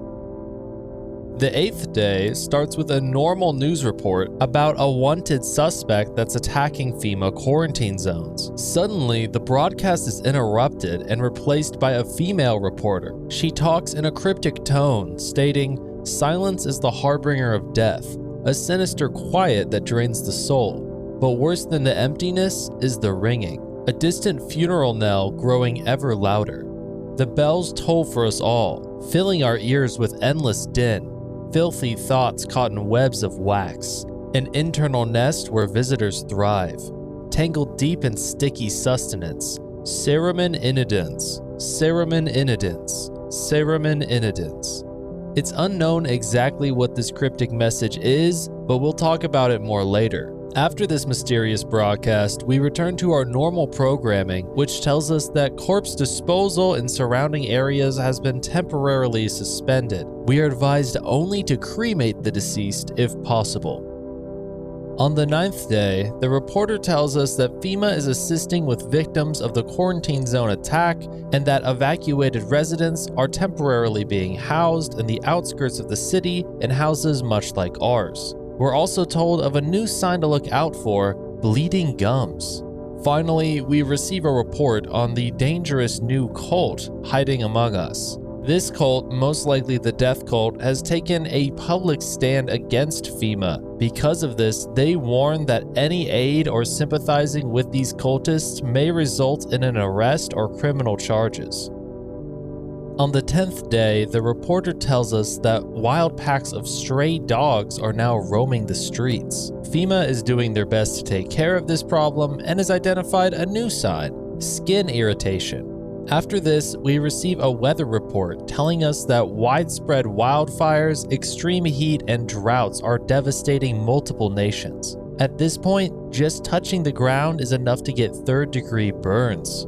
Speaker 1: The eighth day starts with a normal news report about a wanted suspect that's attacking FEMA quarantine zones. Suddenly, the broadcast is interrupted and replaced by a female reporter. She talks in a cryptic tone, stating, "Silence is the harbinger of death, a sinister quiet that drains the soul. But worse than the emptiness is the ringing, a distant funeral knell growing ever louder. The bells toll for us all, filling our ears with endless din, filthy thoughts caught in webs of wax, an internal nest where visitors thrive, tangled deep in sticky sustenance, Cerumen inidens, Cerumen inidens, Cerumen inidens." It's unknown exactly what this cryptic message is, but we'll talk about it more later. After this mysterious broadcast, we return to our normal programming, which tells us that corpse disposal in surrounding areas has been temporarily suspended. We are advised only to cremate the deceased if possible. On the ninth day, the reporter tells us that FEMA is assisting with victims of the quarantine zone attack and that evacuated residents are temporarily being housed in the outskirts of the city in houses much like ours. We're also told of a new sign to look out for: bleeding gums. Finally, we receive a report on the dangerous new cult hiding among us. This cult, most likely the Death Cult, has taken a public stand against FEMA. Because of this, they warn that any aid or sympathizing with these cultists may result in an arrest or criminal charges. On the 10th day, the reporter tells us that wild packs of stray dogs are now roaming the streets. FEMA is doing their best to take care of this problem and has identified a new sign: skin irritation. After this, we receive a weather report telling us that widespread wildfires, extreme heat, and droughts are devastating multiple nations. At this point, just touching the ground is enough to get third-degree burns.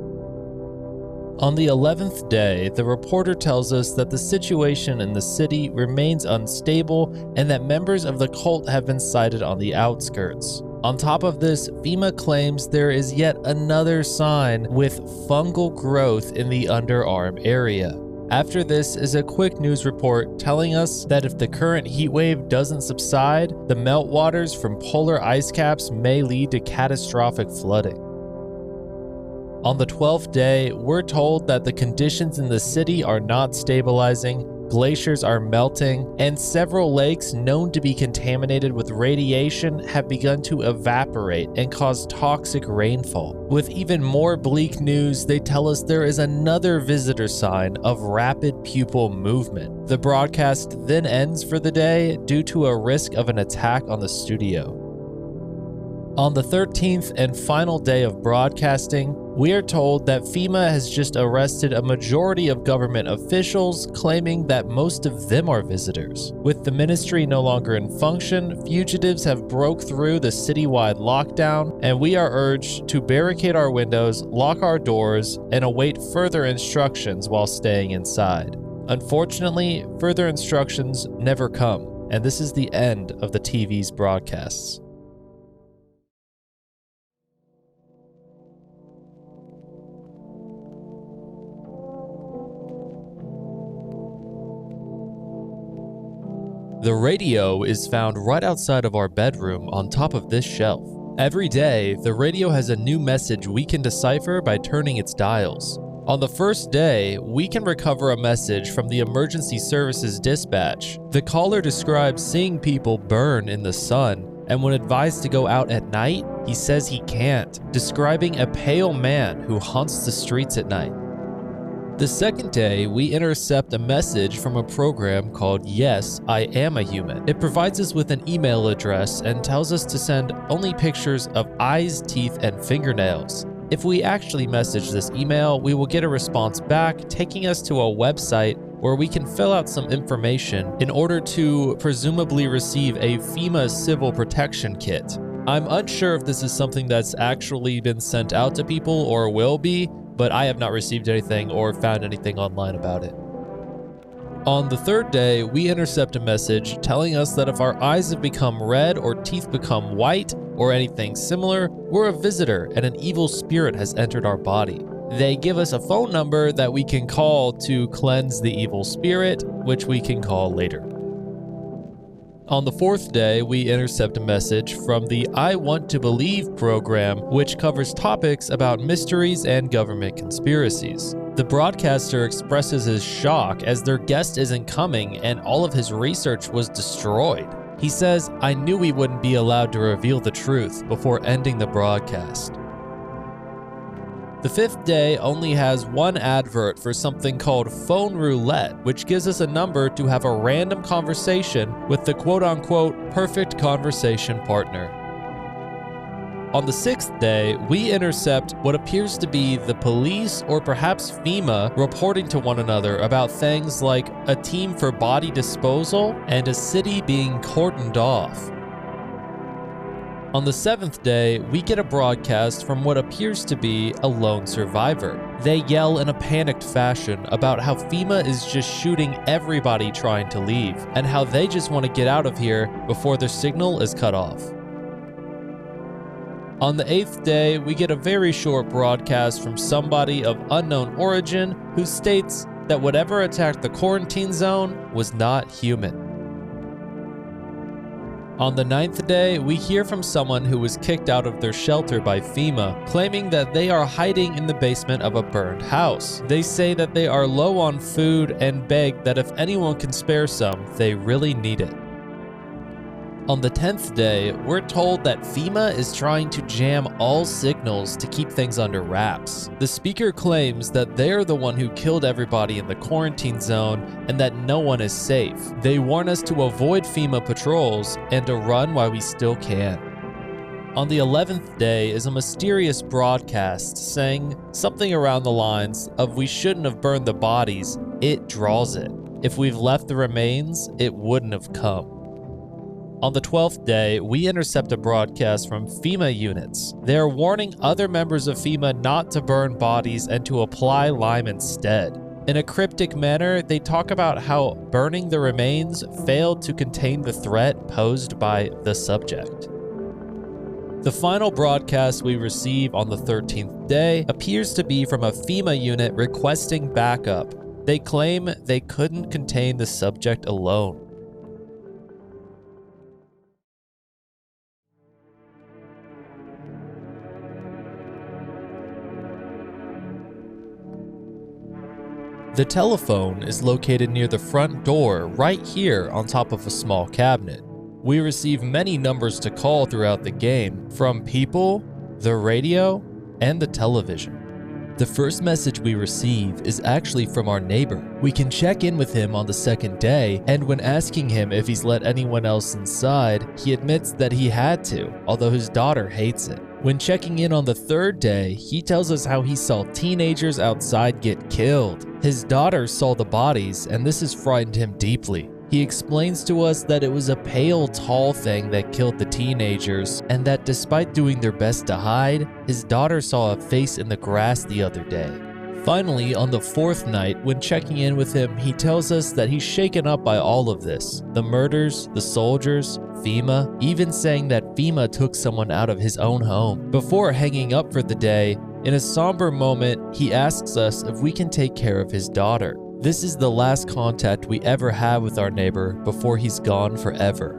Speaker 1: On the 11th day, the reporter tells us that the situation in the city remains unstable and that members of the cult have been sighted on the outskirts. On top of this, FEMA claims there is yet another sign with fungal growth in the underarm area. After this is a quick news report telling us that if the current heat wave doesn't subside, the meltwaters from polar ice caps may lead to catastrophic flooding. On the 12th day, we're told that the conditions in the city are not stabilizing, glaciers are melting, and several lakes known to be contaminated with radiation have begun to evaporate and cause toxic rainfall. With even more bleak news, they tell us there is another visitor sign of rapid pupil movement. The broadcast then ends for the day due to a risk of an attack on the studio. On the 13th and final day of broadcasting, we are told that FEMA has just arrested a majority of government officials, claiming that most of them are visitors. With the ministry no longer in function, fugitives have broke through the citywide lockdown, and we are urged to barricade our windows, lock our doors, and await further instructions while staying inside. Unfortunately, further instructions never come, and this is the end of the TV's broadcasts. The radio is found right outside of our bedroom on top of this shelf. Every day, the radio has a new message we can decipher by turning its dials. On the first day, we can recover a message from the emergency services dispatch. The caller describes seeing people burn in the sun, and when advised to go out at night, He says he can't, describing a pale man who haunts the streets at night. The second day, we intercept a message from a program called Yes, I Am a Human. It provides us with an email address and tells us to send only pictures of eyes, teeth, and fingernails. If we actually message this email, we will get a response back, taking us to a website where we can fill out some information in order to presumably receive a FEMA Civil Protection Kit. I'm unsure if this is something that's actually been sent out to people or will be, but I have not received anything or found anything online about it. On the third day, we intercept a message telling us that if our eyes have become red or teeth become white or anything similar, we're a visitor and an evil spirit has entered our body. They give us a phone number that we can call to cleanse the evil spirit, which we can call later. On the fourth day, we intercept a message from the I Want to Believe program, which covers topics about mysteries and government conspiracies. The broadcaster expresses his shock as their guest isn't coming and all of his research was destroyed. He says, "I knew we wouldn't be allowed to reveal the truth," before ending the broadcast. The fifth day only has one advert for something called Phone Roulette, which gives us a number to have a random conversation with the quote-unquote perfect conversation partner. On the sixth day, we intercept what appears to be the police or perhaps FEMA reporting to one another about things like a team for body disposal and a city being cordoned off. On the seventh day, we get a broadcast from what appears to be a lone survivor. They yell in a panicked fashion about how FEMA is just shooting everybody trying to leave, and how they just want to get out of here before their signal is cut off. On the eighth day, we get a very short broadcast from somebody of unknown origin who states that whatever attacked the quarantine zone was not human. On the ninth day, we hear from someone who was kicked out of their shelter by FEMA, claiming that they are hiding in the basement of a burned house. They say that they are low on food and beg that if anyone can spare some, they really need it. On the 10th day, we're told that FEMA is trying to jam all signals to keep things under wraps. The speaker claims that they're the one who killed everybody in the quarantine zone and that no one is safe. They warn us to avoid FEMA patrols and to run while we still can. On the 11th day is a mysterious broadcast saying something around the lines of "We shouldn't have burned the bodies, it draws it. If we've left the remains, it wouldn't have come." On the 12th day, we intercept a broadcast from FEMA units. They're warning other members of FEMA not to burn bodies and to apply lime instead. In a cryptic manner, they talk about how burning the remains failed to contain the threat posed by the subject. The final broadcast we receive on the 13th day appears to be from a FEMA unit requesting backup. They claim they couldn't contain the subject alone. The telephone is located near the front door right here on top of a small cabinet. We receive many numbers to call throughout the game, from people, the radio, and the television. The first message we receive is actually from our neighbor. We can check in with him on the second day, and when asking him if he's let anyone else inside, he admits that he had to, although his daughter hates it. When checking in on the third day, he tells us how he saw teenagers outside get killed. His daughter saw the bodies, and this has frightened him deeply. He explains to us that it was a pale, tall thing that killed the teenagers, and that despite doing their best to hide, his daughter saw a face in the grass the other day. Finally, on the fourth night, when checking in with him, he tells us that he's shaken up by all of this. The murders, the soldiers, FEMA, even saying that FEMA took someone out of his own home. Before hanging up for the day, in a somber moment, he asks us if we can take care of his daughter. This is the last contact we ever have with our neighbor before he's gone forever.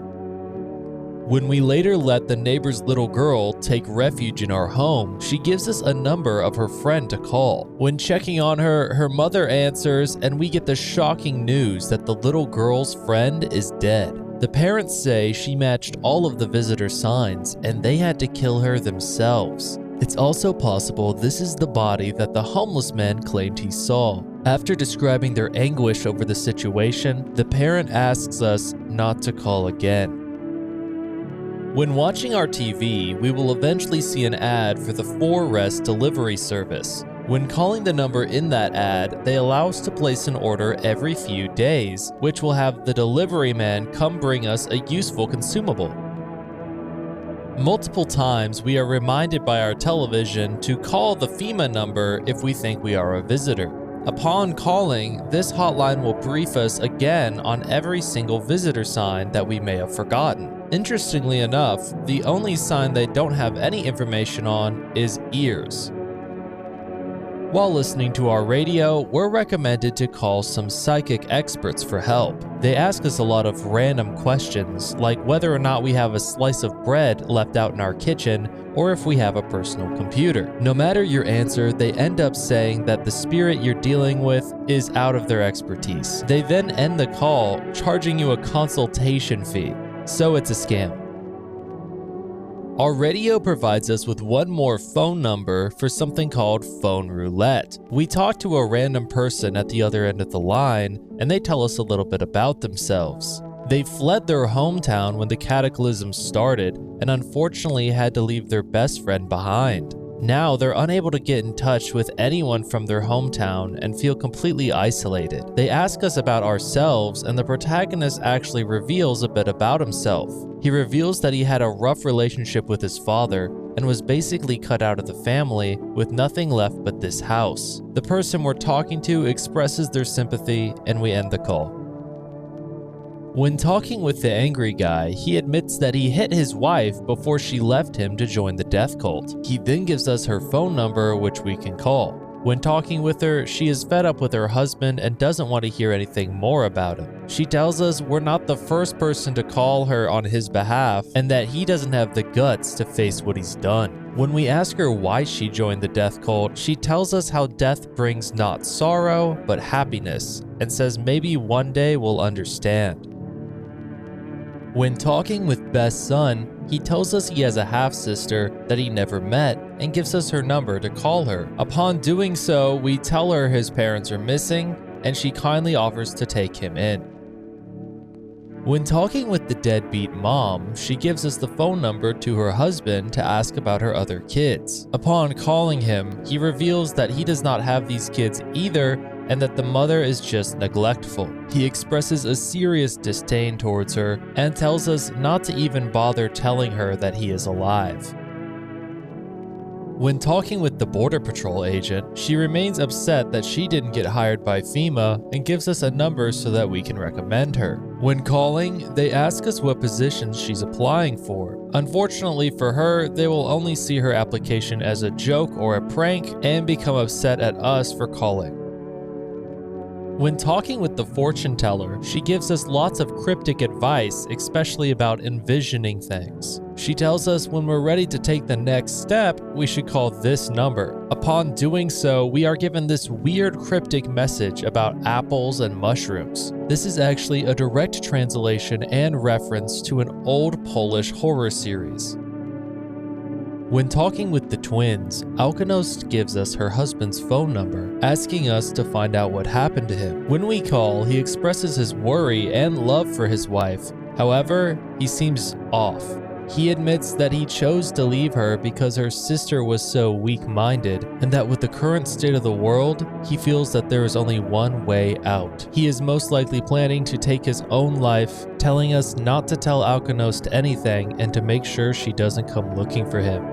Speaker 1: When we later let the neighbor's little girl take refuge in our home, she gives us a number of her friend to call. When checking on her, her mother answers, and we get the shocking news that the little girl's friend is dead. The parents say she matched all of the visitor signs and they had to kill her themselves. It's also possible this is the body that the homeless man claimed he saw. After describing their anguish over the situation, the parent asks us not to call again. When watching our TV, we will eventually see an ad for the 4Rest delivery service. When calling the number in that ad, they allow us to place an order every few days, which will have the delivery man come bring us a useful consumable. Multiple times, we are reminded by our television to call the FEMA number if we think we are a visitor. Upon calling, this hotline will brief us again on every single visitor sign that we may have forgotten. Interestingly enough, the only sign they don't have any information on is ears. While listening to our radio, we're recommended to call some psychic experts for help. They ask us a lot of random questions, like whether or not we have a slice of bread left out in our kitchen, or if we have a personal computer. No matter your answer, they end up saying that the spirit you're dealing with is out of their expertise. They then end the call, charging you a consultation fee. So it's a scam. Our radio provides us with one more phone number for something called phone roulette. We talk to a random person at the other end of the line, and they tell us a little bit about themselves. They fled their hometown when the cataclysm started, and unfortunately had to leave their best friend behind. Now they're unable to get in touch with anyone from their hometown and feel completely isolated. They ask us about ourselves, and the protagonist actually reveals a bit about himself. He reveals that he had a rough relationship with his father and was basically cut out of the family with nothing left but this house. The person we're talking to expresses their sympathy, and we end the call. When talking with the angry guy, he admits that he hit his wife before she left him to join the death cult. He then gives us her phone number, which we can call. When talking with her, she is fed up with her husband and doesn't want to hear anything more about him. She tells us we're not the first person to call her on his behalf and that he doesn't have the guts to face what he's done. When we ask her why she joined the death cult, she tells us how death brings not sorrow, but happiness, and says maybe one day we'll understand. When talking with Best Son, he tells us he has a half-sister that he never met and gives us her number to call her. Upon doing so, we tell her his parents are missing, and she kindly offers to take him in. When talking with the deadbeat mom, she gives us the phone number to her husband to ask about her other kids. Upon calling him, he reveals that he does not have these kids either, and that the mother is just neglectful. He expresses a serious disdain towards her and tells us not to even bother telling her that he is alive. When talking with the Border Patrol agent, she remains upset that she didn't get hired by FEMA and gives us a number so that we can recommend her. When calling, they ask us what positions she's applying for. Unfortunately for her, they will only see her application as a joke or a prank and become upset at us for calling. When talking with the fortune teller, she gives us lots of cryptic advice, especially about envisioning things. She tells us when we're ready to take the next step, we should call this number. Upon doing so, we are given this weird cryptic message about apples and mushrooms. This is actually a direct translation and reference to an old Polish horror series. When talking with the twins, Alkanost gives us her husband's phone number, asking us to find out what happened to him. When we call, he expresses his worry and love for his wife. However, he seems off. He admits that he chose to leave her because her sister was so weak-minded, and that with the current state of the world, he feels that there is only one way out. He is most likely planning to take his own life, telling us not to tell Alkanost anything and to make sure she doesn't come looking for him.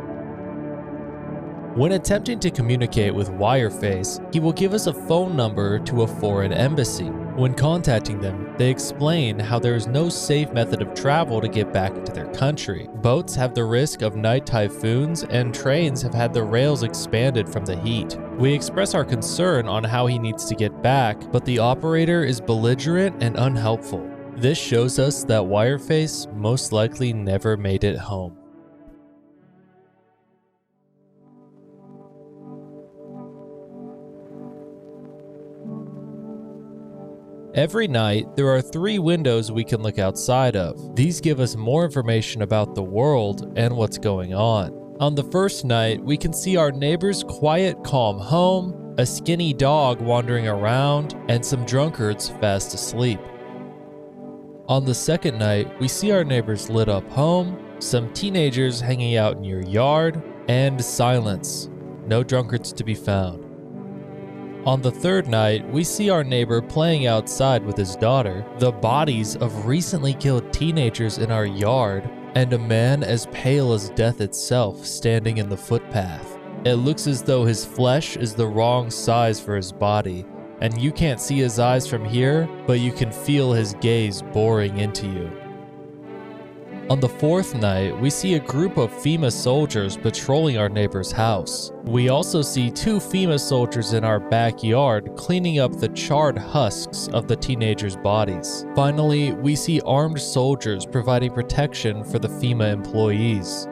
Speaker 1: When attempting to communicate with Wireface, he will give us a phone number to a foreign embassy. When contacting them, they explain how there is no safe method of travel to get back into their country. Boats have the risk of night typhoons, and trains have had the rails expanded from the heat. We express our concern on how he needs to get back, but the operator is belligerent and unhelpful. This shows us that Wireface most likely never made it home. Every night, there are 3 windows we can look outside of. These give us more information about the world and what's going on. On the first night, we can see our neighbor's quiet, calm home, a skinny dog wandering around, and some drunkards fast asleep. On the second night, we see our neighbor's lit up home, some teenagers hanging out in your yard, and silence. No drunkards to be found. On the third night, we see our neighbor playing outside with his daughter, the bodies of recently killed teenagers in our yard, and a man as pale as death itself standing in the footpath. It looks as though his flesh is the wrong size for his body, and you can't see his eyes from here, but you can feel his gaze boring into you. On the fourth night, we see a group of FEMA soldiers patrolling our neighbor's house. We also see 2 FEMA soldiers in our backyard cleaning up the charred husks of the teenagers' bodies. Finally, we see armed soldiers providing protection for the FEMA employees.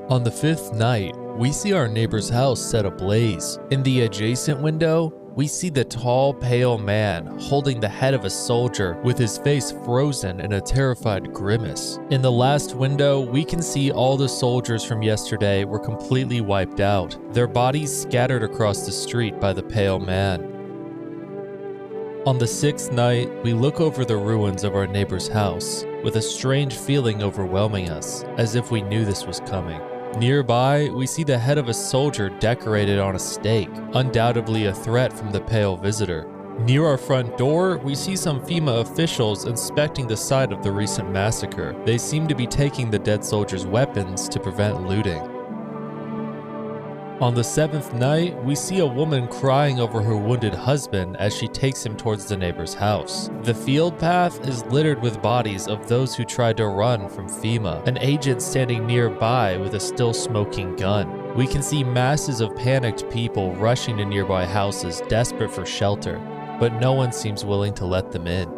Speaker 1: On the 5th night, we see our neighbor's house set ablaze. In the adjacent window, we see the tall, pale man holding the head of a soldier with his face frozen in a terrified grimace. In the last window, we can see all the soldiers from yesterday were completely wiped out, their bodies scattered across the street by the pale man. On the 6th night, we look over the ruins of our neighbor's house, with a strange feeling overwhelming us, as if we knew this was coming. Nearby, we see the head of a soldier decorated on a stake, undoubtedly a threat from the pale visitor. Near our front door, we see some FEMA officials inspecting the site of the recent massacre. They seem to be taking the dead soldiers' weapons to prevent looting. On the 7th night, we see a woman crying over her wounded husband as she takes him towards the neighbor's house. The field path is littered with bodies of those who tried to run from FEMA, an agent standing nearby with a still smoking gun. We can see masses of panicked people rushing to nearby houses desperate for shelter, but no one seems willing to let them in.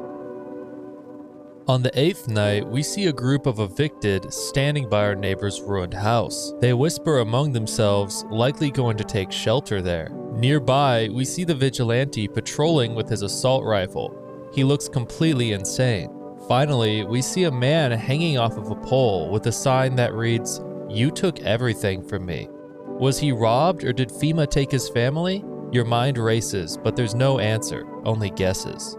Speaker 1: On the 8th night, we see a group of evicted standing by our neighbor's ruined house. They whisper among themselves, likely going to take shelter there. Nearby, we see the vigilante patrolling with his assault rifle. He looks completely insane. Finally, we see a man hanging off of a pole with a sign that reads, "You took everything from me." Was he robbed, or did FEMA take his family? Your mind races, but there's no answer, only guesses.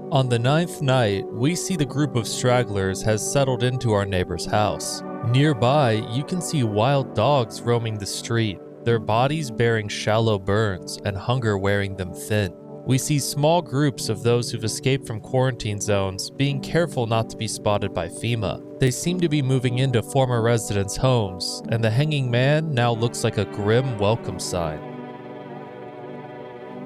Speaker 1: On the 9th night, we see the group of stragglers has settled into our neighbor's house. Nearby, you can see wild dogs roaming the street, their bodies bearing shallow burns and hunger wearing them thin. We see small groups of those who've escaped from quarantine zones being careful not to be spotted by FEMA. They seem to be moving into former residents' homes, and the hanging man now looks like a grim welcome sign.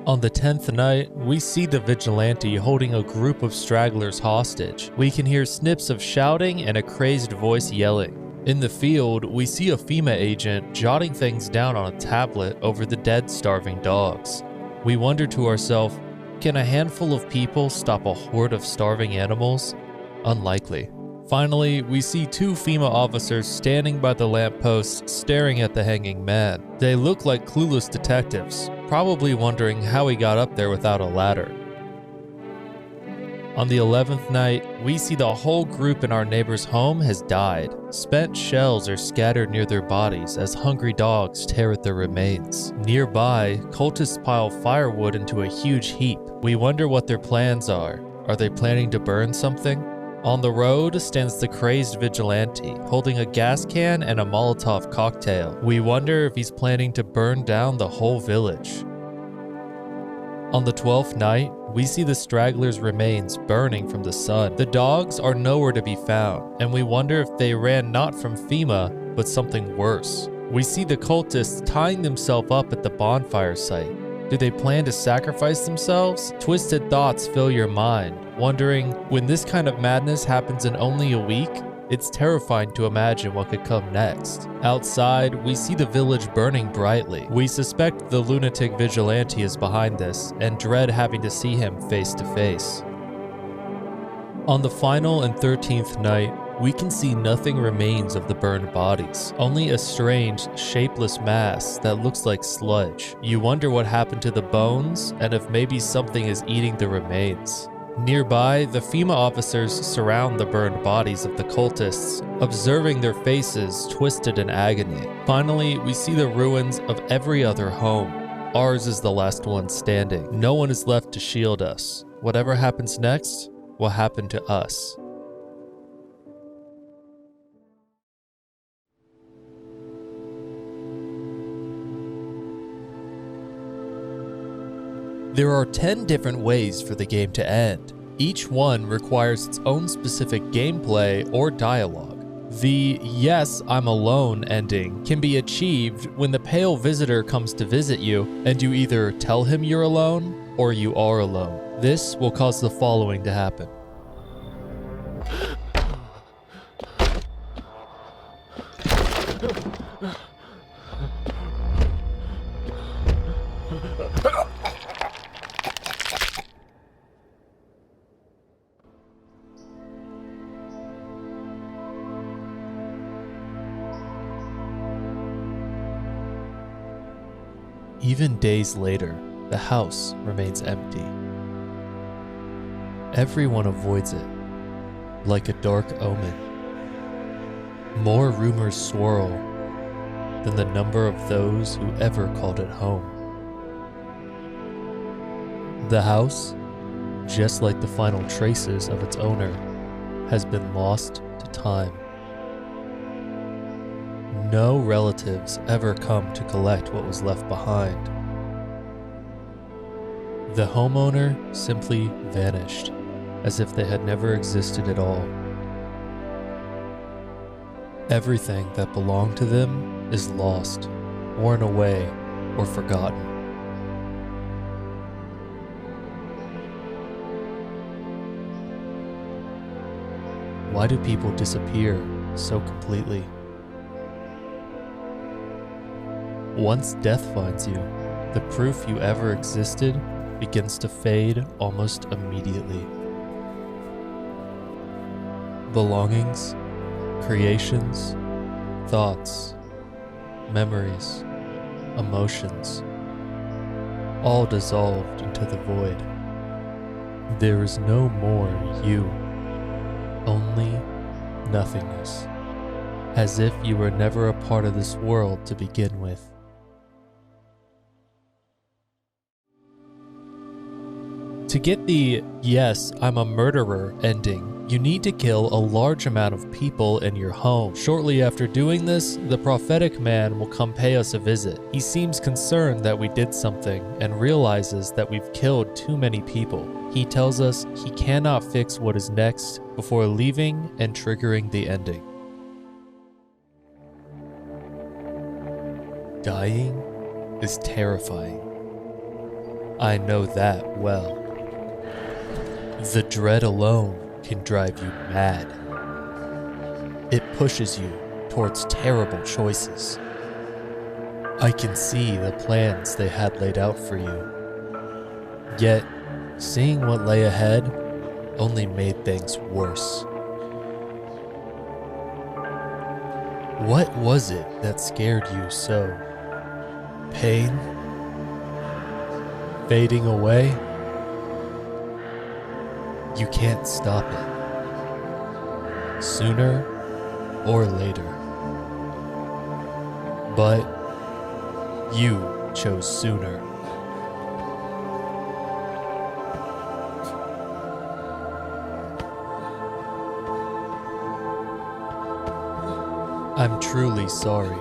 Speaker 1: On the 10th night, we see the vigilante holding a group of stragglers hostage. We can hear snips of shouting and a crazed voice yelling. In the field, we see a FEMA agent jotting things down on a tablet over the dead, starving dogs. We wonder to ourselves, can a handful of people stop a horde of starving animals? Unlikely. Finally, we see 2 FEMA officers standing by the lamppost staring at the hanging man. They look like clueless detectives, probably wondering how he got up there without a ladder. On the 11th night, we see the whole group in our neighbor's home has died. Spent shells are scattered near their bodies as hungry dogs tear at their remains. Nearby, cultists pile firewood into a huge heap. We wonder what their plans are. Are they planning to burn something? On the road stands the crazed vigilante, holding a gas can and a Molotov cocktail. We wonder if he's planning to burn down the whole village. On the 12th night, we see the stragglers' remains burning from the sun. The dogs are nowhere to be found, and we wonder if they ran not from FEMA, but something worse. We see the cultists tying themselves up at the bonfire site. Do they plan to sacrifice themselves? Twisted thoughts fill your mind, wondering, when this kind of madness happens in only a week, it's terrifying to imagine what could come next. Outside, we see the village burning brightly. We suspect the lunatic vigilante is behind this, and dread having to see him face to face. On the final and 13th night, We can see nothing remains of the burned bodies, only a strange, shapeless mass that looks like sludge. You wonder what happened to the bones and if maybe something is eating the remains. Nearby, the FEMA officers surround the burned bodies of the cultists, observing their faces twisted in agony. Finally, we see the ruins of every other home. Ours is the last one standing. No one is left to shield us. Whatever happens next will happen to us. There are 10 different ways for the game to end. Each one requires its own specific gameplay or dialogue. The "yes, I'm alone" ending can be achieved when the pale visitor comes to visit you and you either tell him you're alone or you are alone. This will cause the following to happen. Even days later, the house remains empty. Everyone avoids it, like a dark omen. More rumors swirl than the number of those who ever called it home. The house, just like the final traces of its owner, has been lost to time. No relatives ever come to collect what was left behind. The homeowner simply vanished, as if they had never existed at all. Everything that belonged to them is lost, worn away, or forgotten. Why do people disappear so completely? Once death finds you, the proof you ever existed begins to fade almost immediately. Belongings, creations, thoughts, memories, emotions, all dissolved into the void. There is no more you, only nothingness, as if you were never a part of this world to begin with. To get the "yes, I'm a murderer" ending, you need to kill a large amount of people in your home. Shortly after doing this, the prophetic man will come pay us a visit. He seems concerned that we did something and realizes that we've killed too many people. He tells us he cannot fix what is next before leaving and triggering the ending. Dying is terrifying. I know that well. The dread alone can drive you mad. It pushes you towards terrible choices. I can see the plans they had laid out for you. Yet, seeing what lay ahead only made things worse. What was it that scared you so? Pain? Fading away? You can't stop it. Sooner or later. But you chose sooner. I'm truly sorry.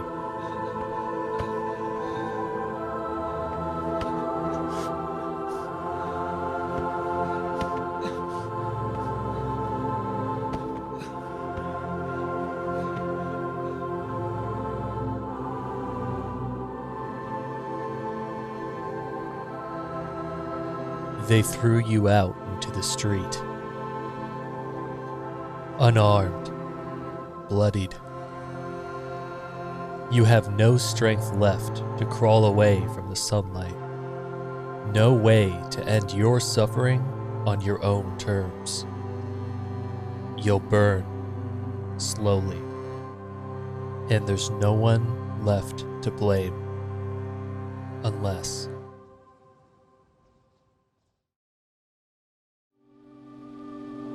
Speaker 1: They threw you out into the street. Unarmed, bloodied. You have no strength left to crawl away from the sunlight. No way to end your suffering on your own terms. You'll burn, slowly. And there's no one left to blame. Unless...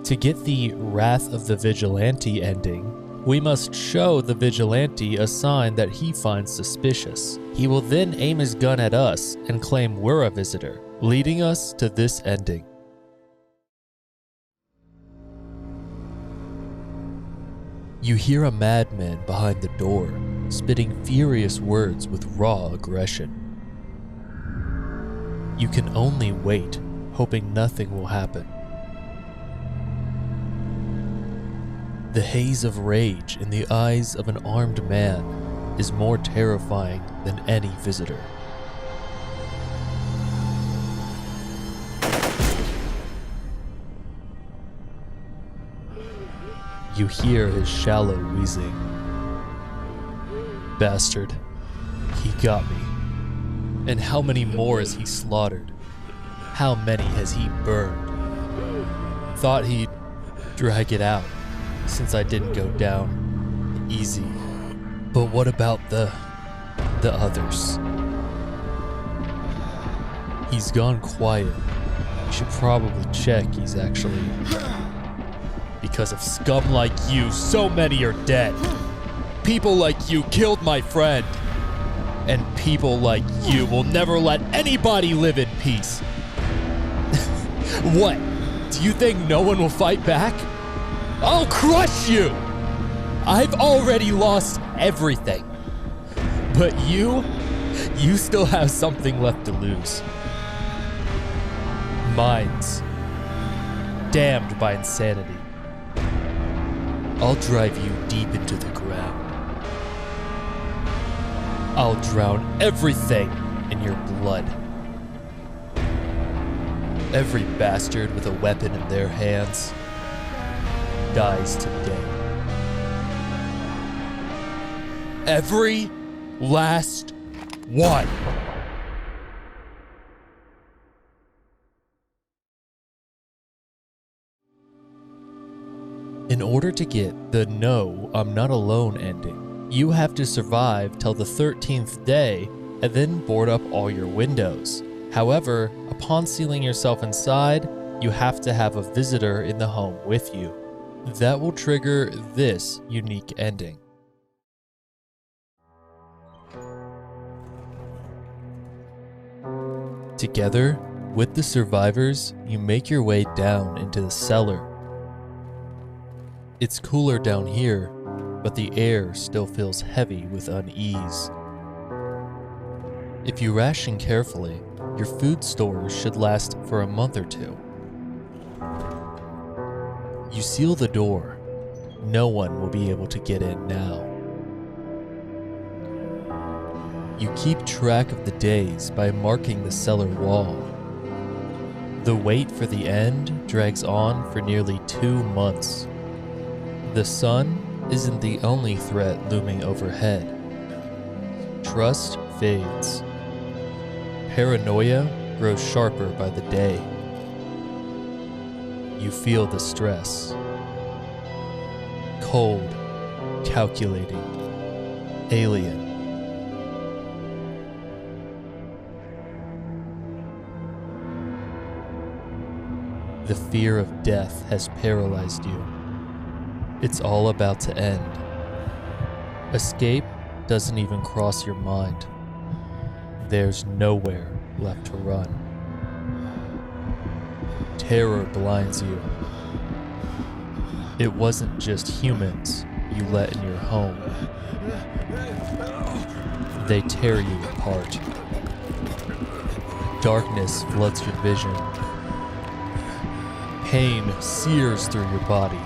Speaker 1: To get the Wrath of the Vigilante ending, we must show the Vigilante a sign that he finds suspicious. He will then aim his gun at us and claim we're a visitor, leading us to this ending. You hear a madman behind the door, spitting furious words with raw aggression. You can only wait, hoping nothing will happen. The haze of rage in the eyes of an armed man is more terrifying than any visitor. You hear his shallow wheezing. Bastard. He got me. And how many more has he slaughtered? How many has he burned? Thought he'd drag it out, since I didn't go down easy. But what about the others? He's gone quiet. You should probably check he's actually... Because of scum like you, so many are dead. People like you killed my friend. And people like you will never let anybody live in peace. What? Do you think no one will fight back? I'll crush you! I've already lost everything. But you still have something left to lose. Minds. Damned by insanity. I'll drive you deep into the ground. I'll drown everything in your blood. Every bastard with a weapon in their hands dies today. Every last one. In order to get the "No, I'm not alone" ending, you have to survive till the 13th day and then board up all your windows. However, upon sealing yourself inside, you have to have a visitor in the home with you. That will trigger this unique ending. Together with the survivors, you make your way down into the cellar. It's cooler down here, but the air still feels heavy with unease. If you ration carefully, your food stores should last for a month or two. You seal the door. No one will be able to get in now. You keep track of the days by marking the cellar wall. The wait for the end drags on for nearly 2 months. The sun isn't the only threat looming overhead. Trust fades. Paranoia grows sharper by the day. You feel the stress. Cold, calculating, alien. The fear of death has paralyzed you. It's all about to end. Escape doesn't even cross your mind. There's nowhere left to run. Terror blinds you. It wasn't just humans you let in your home. They tear you apart. Darkness floods your vision. Pain sears through your body.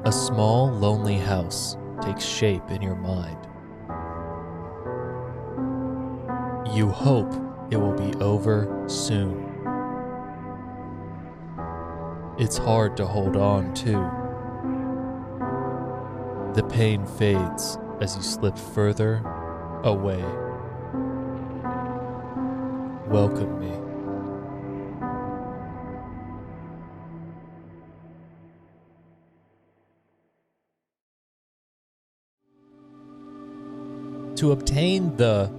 Speaker 1: A small, lonely house takes shape in your mind. You hope it will be over soon. It's hard to hold on to. The pain fades as you slip further away. Welcome me. To obtain the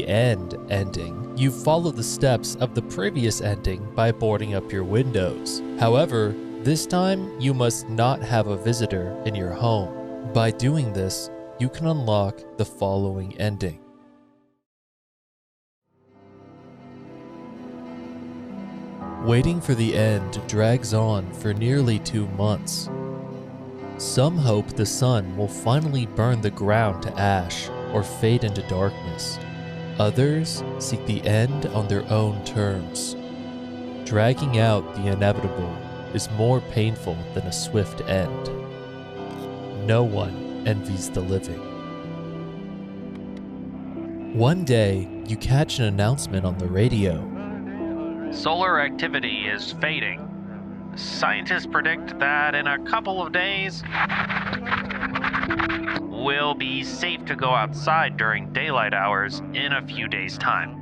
Speaker 1: end ending, you follow the steps of the previous ending by boarding up your windows. However, this time you must not have a visitor in your home. By doing this, you can unlock the following ending. Waiting for the end drags on for nearly 2 months. Some hope the sun will finally burn the ground to ash or fade into darkness. Others seek the end on their own terms. Dragging out the inevitable is more painful than a swift end. No one envies the living. One day, you catch an announcement on the radio.
Speaker 2: Solar activity is fading. Scientists predict that in a couple of days, we'll be safe to go outside during daylight hours in a few days' time.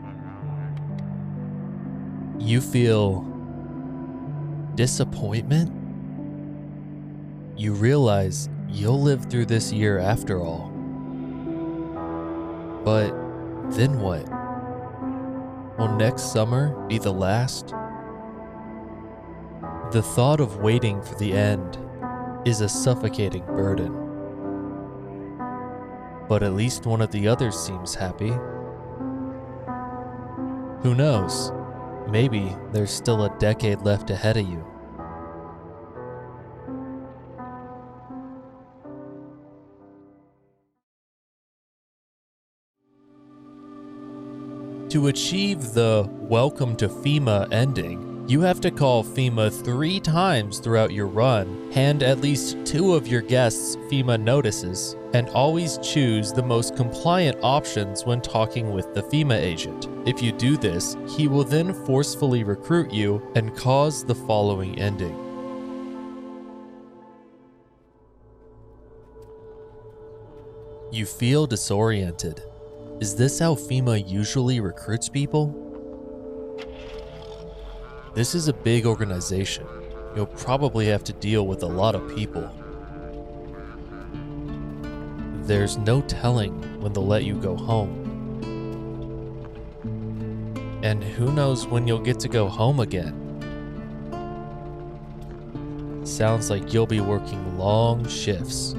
Speaker 1: You feel disappointment? You realize you'll live through this year after all. But then what? Will next summer be the last? The thought of waiting for the end is a suffocating burden. But at least one of the others seems happy. Who knows? Maybe there's still a decade left ahead of you. To achieve the Welcome to FEMA ending, you have to call FEMA 3 times throughout your run, hand at least 2 of your guests FEMA notices, and always choose the most compliant options when talking with the FEMA agent. If you do this, he will then forcefully recruit you and cause the following ending. You feel disoriented. Is this how FEMA usually recruits people? This is a big organization. You'll probably have to deal with a lot of people. There's no telling when they'll let you go home. And who knows when you'll get to go home again. Sounds like you'll be working long shifts.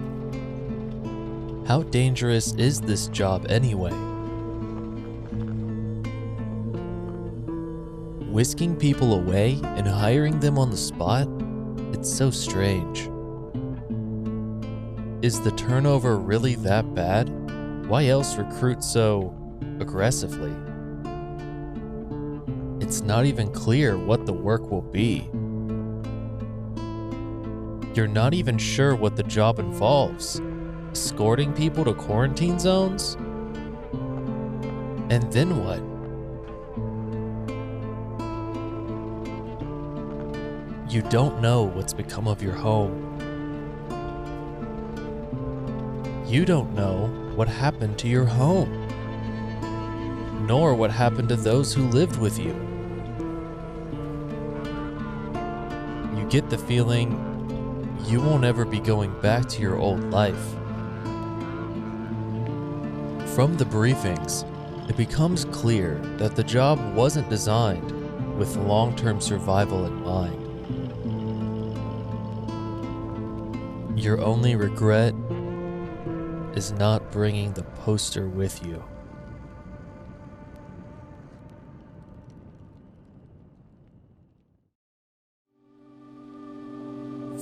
Speaker 1: How dangerous is this job anyway? Whisking people away and hiring them on the spot? It's so strange. Is the turnover really that bad? Why else recruit so aggressively? It's not even clear what the work will be. You're not even sure what the job involves. Escorting people to quarantine zones? And then what? You don't know what's become of your home. You don't know what happened to your home, nor what happened to those who lived with you. You get the feeling you won't ever be going back to your old life. From the briefings, it becomes clear that the job wasn't designed with long-term survival in mind. Your only regret is not bringing the poster with you.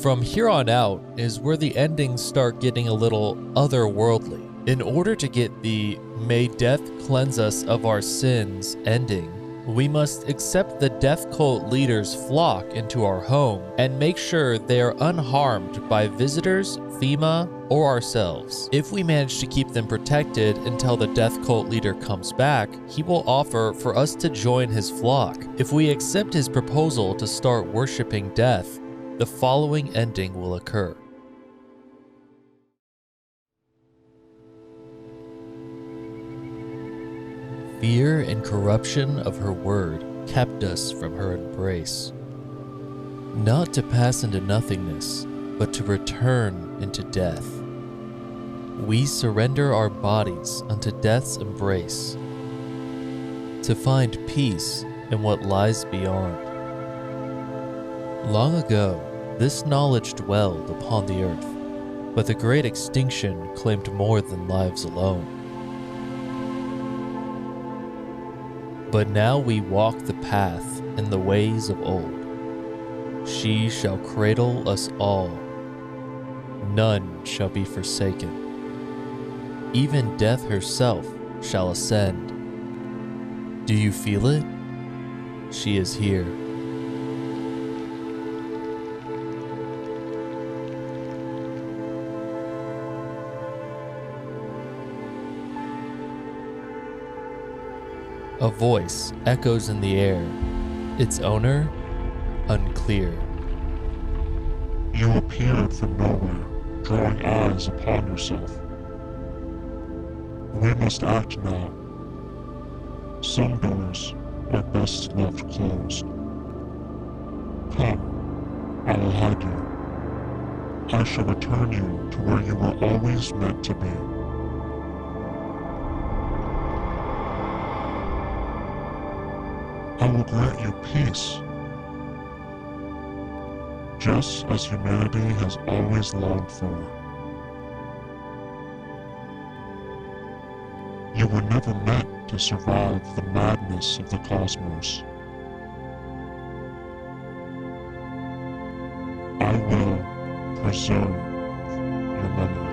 Speaker 1: From here on out is where the endings start getting a little otherworldly. In order to get the "May death cleanse us of our sins" ending, we must accept the death cult leader's flock into our home and make sure they are unharmed by visitors, FEMA, or ourselves. If we manage to keep them protected until the death cult leader comes back, he will offer for us to join his flock. If we accept his proposal to start worshiping death, the following ending will occur. fear and corruption of her word kept us from her embrace. Not to pass into nothingness, but to return into death. We surrender our bodies unto death's embrace, to find peace in what lies beyond. Long ago, this knowledge dwelled upon the earth, but the great extinction claimed more than lives alone. But now we walk the path in the ways of old. She shall cradle us all. None shall be forsaken. Even death herself shall ascend. Do you feel it? She is here. A voice echoes in the air, its owner unclear.
Speaker 3: You appeared from nowhere, drawing eyes upon yourself. We must act now. Some doors are best left closed. Come, I will hide you. I shall return you to where you were always meant to be. I will grant you peace, just as humanity has always longed for. You were never meant to survive the madness of the cosmos. I will preserve your memory.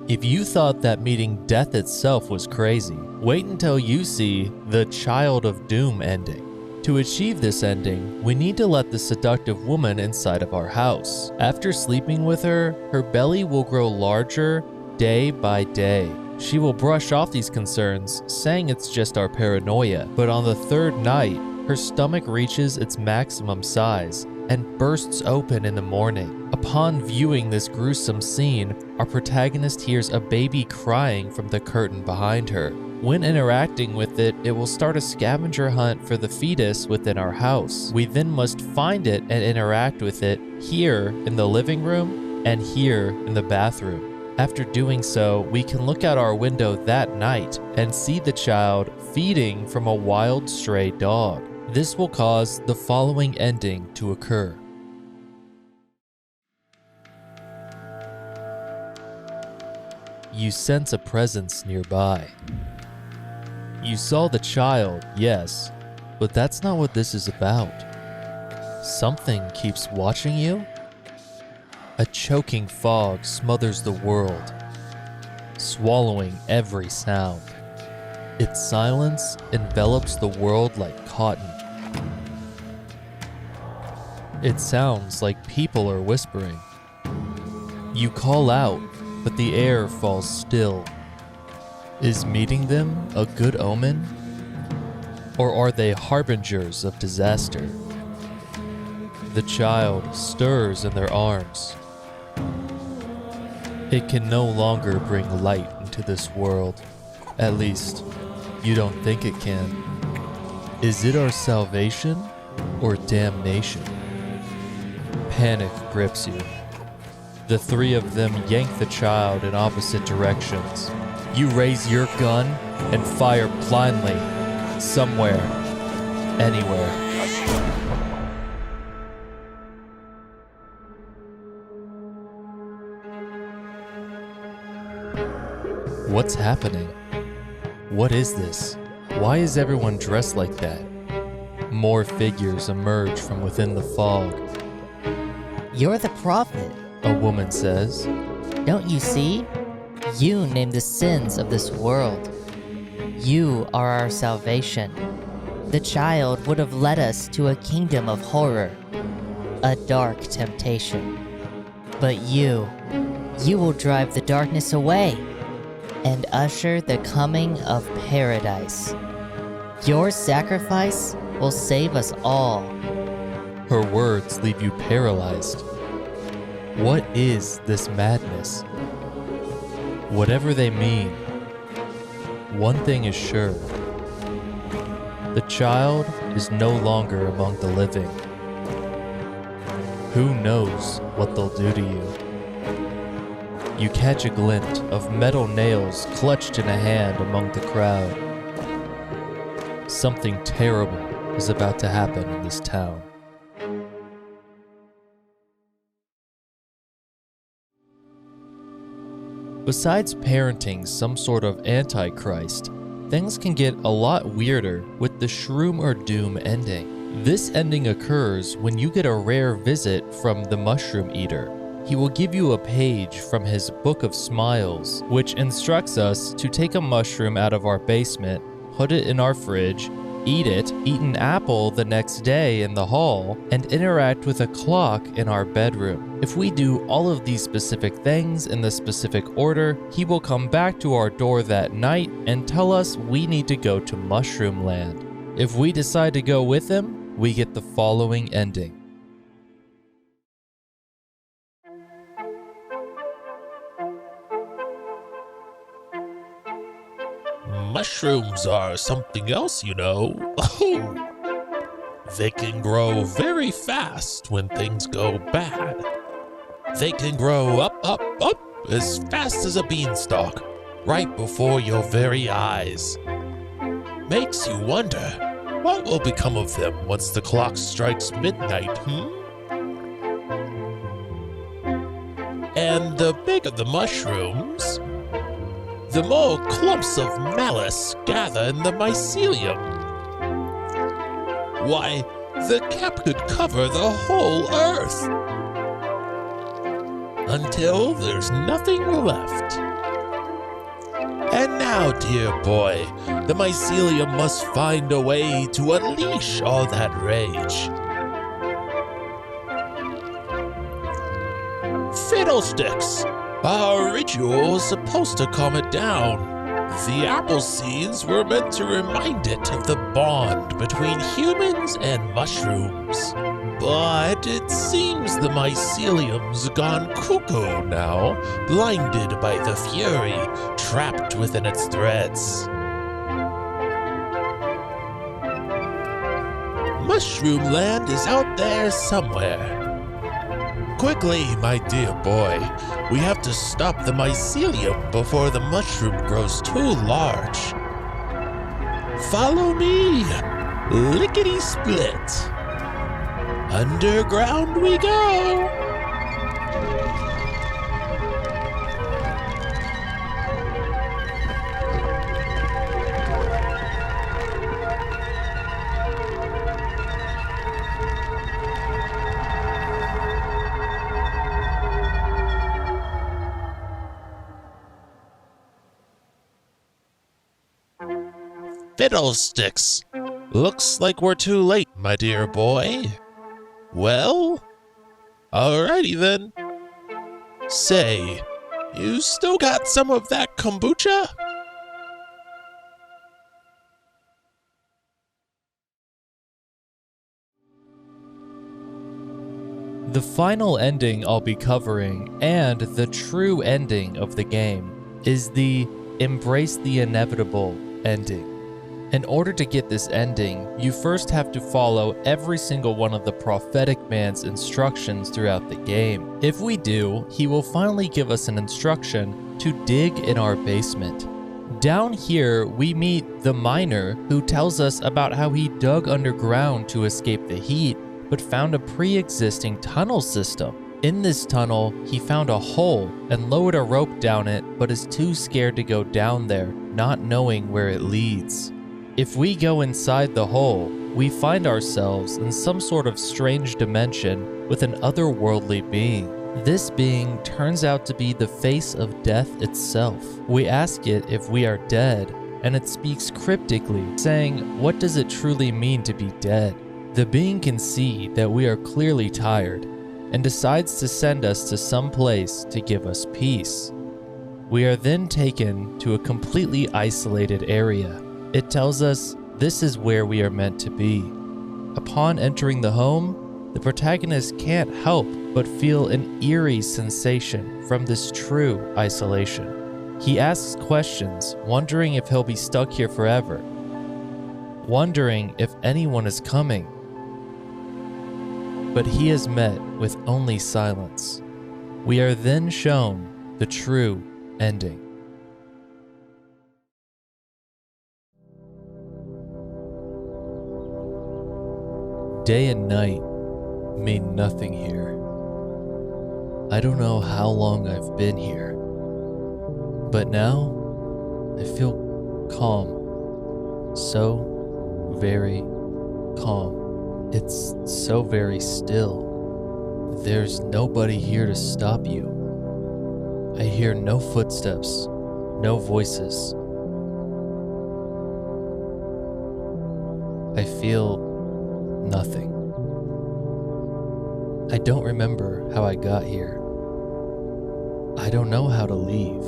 Speaker 1: If you thought that meeting death itself was crazy, wait until you see the Child of Doom ending. To achieve this ending, we need to let the seductive woman inside of our house. After sleeping with her, her belly will grow larger day by day. She will brush off these concerns, saying it's just our paranoia. But on the third night, her stomach reaches its maximum size and bursts open in the morning. Upon viewing this gruesome scene, our protagonist hears a baby crying from the curtain behind her. When interacting with it, it will start a scavenger hunt for the fetus within our house. We then must find it and interact with it here in the living room and here in the bathroom. After doing so, we can look out our window that night and see the child feeding from a wild stray dog. This will cause the following ending to occur. You sense a presence nearby. You saw the child, yes, but that's not what this is about. Something keeps watching you? A choking fog smothers the world, swallowing every sound. Its silence envelops the world like cotton. It sounds like people are whispering. You call out, but the air falls still. Is meeting them a good omen? Or are they harbingers of disaster? The child stirs in their arms. It can no longer bring light into this world. At least, you don't think it can. Is it our salvation or damnation? Panic grips you. The three of them yank the child in opposite directions. You raise your gun and fire blindly, somewhere, anywhere. What's happening? What is this? Why is everyone dressed like that? More figures emerge from within the fog.
Speaker 4: You're the prophet,
Speaker 1: A woman says.
Speaker 4: don't you see? You name the sins of this world. You are our salvation. The child would have led us to a kingdom of horror, a dark temptation. But you will drive the darkness away and usher the coming of paradise. Your sacrifice will save us all.
Speaker 1: Her words leave you paralyzed. What is this madness? Whatever they mean, one thing is sure. The child is no longer among the living. Who knows what they'll do to you? You catch a glint of metal nails clutched in a hand among the crowd. Something terrible is about to happen in this town. Besides parenting some sort of antichrist, things can get a lot weirder with the Shroom or Doom ending. This ending occurs when you get a rare visit from the Mushroom Eater. He will give you a page from his Book of Smiles, which instructs us to take a mushroom out of our basement, put it in our fridge, eat it, eat an apple the next day in the hall, and interact with a clock in our bedroom. If we do all of these specific things in the specific order, he will come back to our door that night and tell us we need to go to Mushroom Land. If we decide to go with him, we get the following ending.
Speaker 5: Mushrooms are something else, you know. They can grow very fast when things go bad. They can grow up, as fast as a beanstalk, right before your very eyes. Makes you wonder, what will become of them once the clock strikes midnight, And the bigger the mushrooms, the more clumps of malice gather in the mycelium. Why, the cap could cover the whole earth. Until there's nothing left. And now, dear boy, the mycelium must find a way to unleash all that rage. Fiddlesticks! Our ritual was supposed to calm it down. The apple seeds were meant to remind it of the bond between humans and mushrooms. But it seems the mycelium's gone cuckoo now, blinded by the fury trapped within its threads. Mushroom Land is out there somewhere. Quickly, my dear boy, we have to stop the mycelium before the mushroom grows too large. Follow me, lickety-split. Underground we go. Fiddlesticks! Looks like we're too late, my dear boy. Well, alrighty then. Say, you still got some of that kombucha?
Speaker 1: The final ending I'll be covering, and the true ending of the game, is the Embrace the Inevitable ending. In order to get this ending, you first have to follow every single one of the Prophetic Man's instructions throughout the game. If we do, he will finally give us an instruction to dig in our basement. Down here, we meet the miner who tells us about how he dug underground to escape the heat, but found a pre-existing tunnel system. In this tunnel, he found a hole and lowered a rope down it, but is too scared to go down there, not knowing where it leads. If we go inside the hole, we find ourselves in some sort of strange dimension with an otherworldly being. This being turns out to be the face of death itself. We ask it if we are dead, and it speaks cryptically, saying, what does it truly mean to be dead? The being can see that we are clearly tired, and decides to send us to some place to give us peace. We are then taken to a completely isolated area. It tells us this is where we are meant to be. Upon entering the home, The protagonist can't help but feel an eerie sensation from this true isolation. He asks questions, wondering if he'll be stuck here forever, wondering if anyone is coming. But he is met with only silence. We are then shown the true ending. Day and night mean nothing here. I don't know how long I've been here, but now I feel calm, so very calm. It's so very still. There's nobody here to stop you. I hear no footsteps, no voices. I feel nothing. I don't remember how I got here. I don't know how to leave.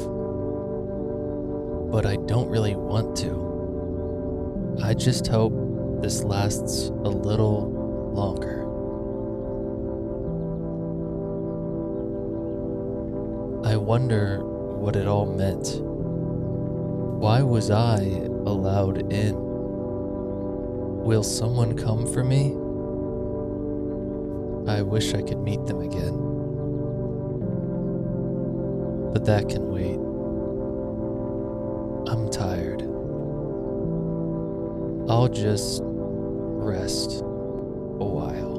Speaker 1: But I don't really want to. I just hope this lasts a little longer. I wonder what it all meant. Why was I allowed in? Will someone come for me? I wish I could meet them again. But that can wait. I'm tired. I'll just rest a while.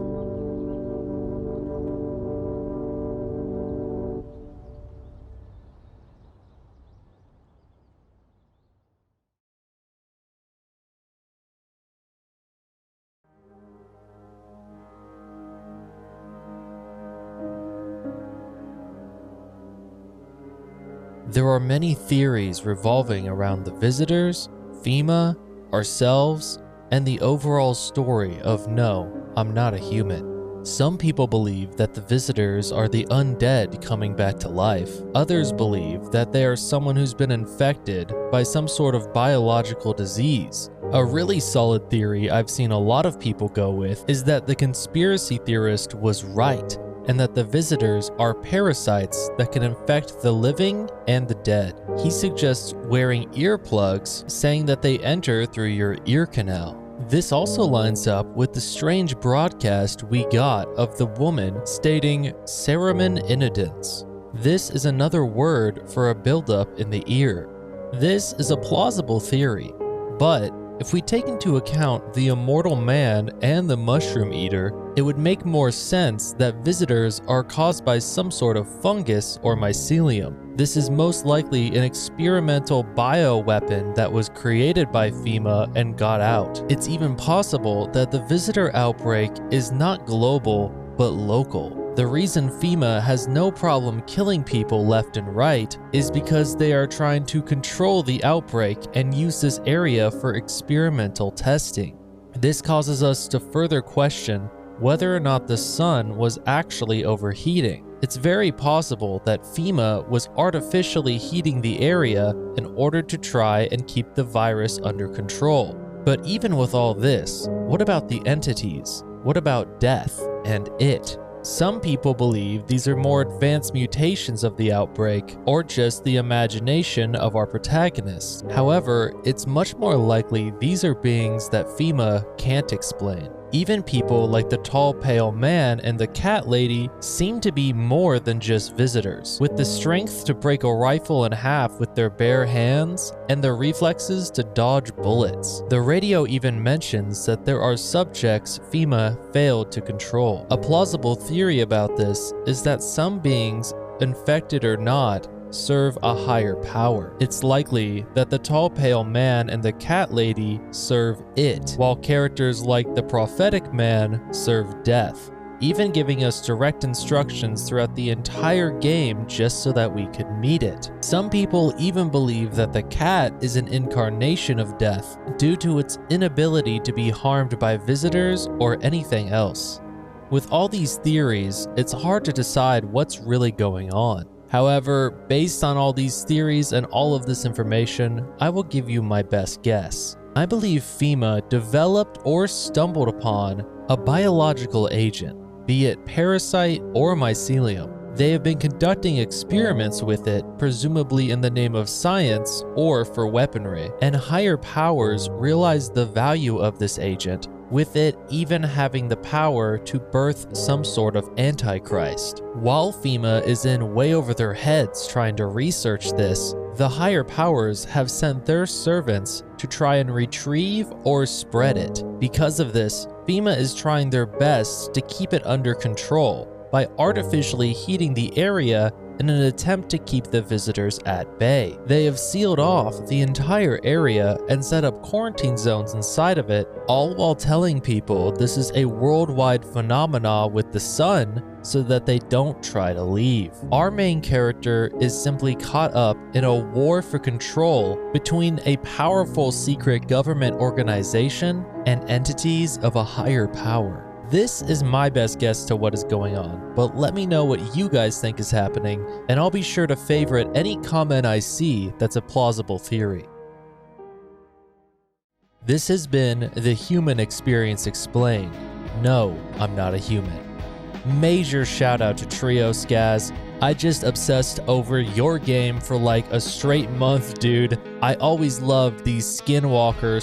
Speaker 1: There are many theories revolving around the visitors, FEMA, ourselves, and the overall story of No, I'm Not a Human. Some people believe that the visitors are the undead coming back to life. Others believe that they are someone who's been infected by some sort of biological disease. A really solid theory I've seen a lot of people go with is that the conspiracy theorist was right, and that the visitors are parasites that can infect the living and the dead. He suggests wearing earplugs, saying that they enter through your ear canal. This also lines up with the strange broadcast we got of the woman stating cerumen incidens. This is another word for a buildup in the ear. This is a plausible theory, but if we take into account the immortal man and the mushroom eater, it would make more sense that visitors are caused by some sort of fungus or mycelium. This is most likely an experimental bioweapon that was created by FEMA and got out. It's even possible that the visitor outbreak is not global, but local. The reason FEMA has no problem killing people left and right is because they are trying to control the outbreak and use this area for experimental testing. This causes us to further question whether or not the sun was actually overheating. It's very possible that FEMA was artificially heating the area in order to try and keep the virus under control. But even with all this, what about the entities? What about death and it? Some people believe these are more advanced mutations of the outbreak, or just the imagination of our protagonist. However, it's much more likely these are beings that FEMA can't explain. Even people like the tall pale man and the cat lady seem to be more than just visitors, with the strength to break a rifle in half with their bare hands and the reflexes to dodge bullets. The radio even mentions that there are subjects FEMA failed to control. A plausible theory about this is that some beings, infected or not, serve a higher power. It's likely that the tall pale man and the cat lady serve it, while characters like the prophetic man serve death, even giving us direct instructions throughout the entire game just so that we could meet it. Some people even believe that the cat is an incarnation of death due to its inability to be harmed by visitors or anything else. With all these theories, it's hard to decide what's really going on. However, based on all these theories and all of this information, I will give you my best guess. I believe FEMA developed or stumbled upon a biological agent. be it parasite or mycelium. They have been conducting experiments with it, presumably in the name of science or for weaponry, and higher powers realize the value of this agent, with it even having the power to birth some sort of antichrist. While FEMA is in way over their heads trying to research this, the higher powers have sent their servants to try and retrieve or spread it. Because of this, FEMA is trying their best to keep it under control by artificially heating the area in an attempt to keep the visitors at bay. They have sealed off the entire area and set up quarantine zones inside of it, all while telling people this is a worldwide phenomena with the sun so that they don't try to leave. Our main character is simply caught up in a war for control between a powerful secret government organization and entities of a higher power. This is my best guess to what is going on, but let me know what you guys think is happening, and I'll be sure to favorite any comment I see that's a plausible theory. This has been The Human Experience Explained. No, I'm not a human. Major shout out to Trio Skaz. I just obsessed over your game for like a straight month, dude. I always loved the Skinwalker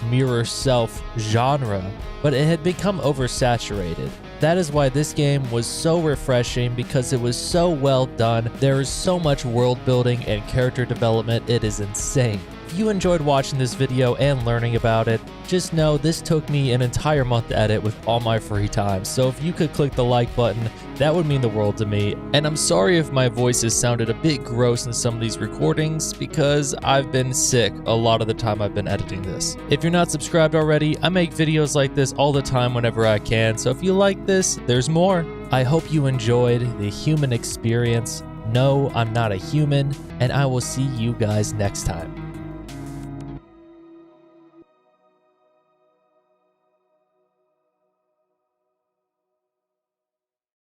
Speaker 1: / mirror self genre, but it had become oversaturated. That is why this game was so refreshing, because it was so well done. There is so much world building and character development, it is insane. If you enjoyed watching this video and learning about it, just know this took me an entire month to edit with all my free time, so if you could click the like button, that would mean the world to me. And I'm sorry if my voices sounded a bit gross in some of these recordings, because I've been sick a lot of the time I've been editing this. If you're not subscribed already, I make videos like this all the time whenever I can, so if you like this, there's more. I hope you enjoyed The Human Experience. No, I'm not a human, and I will see you guys next time.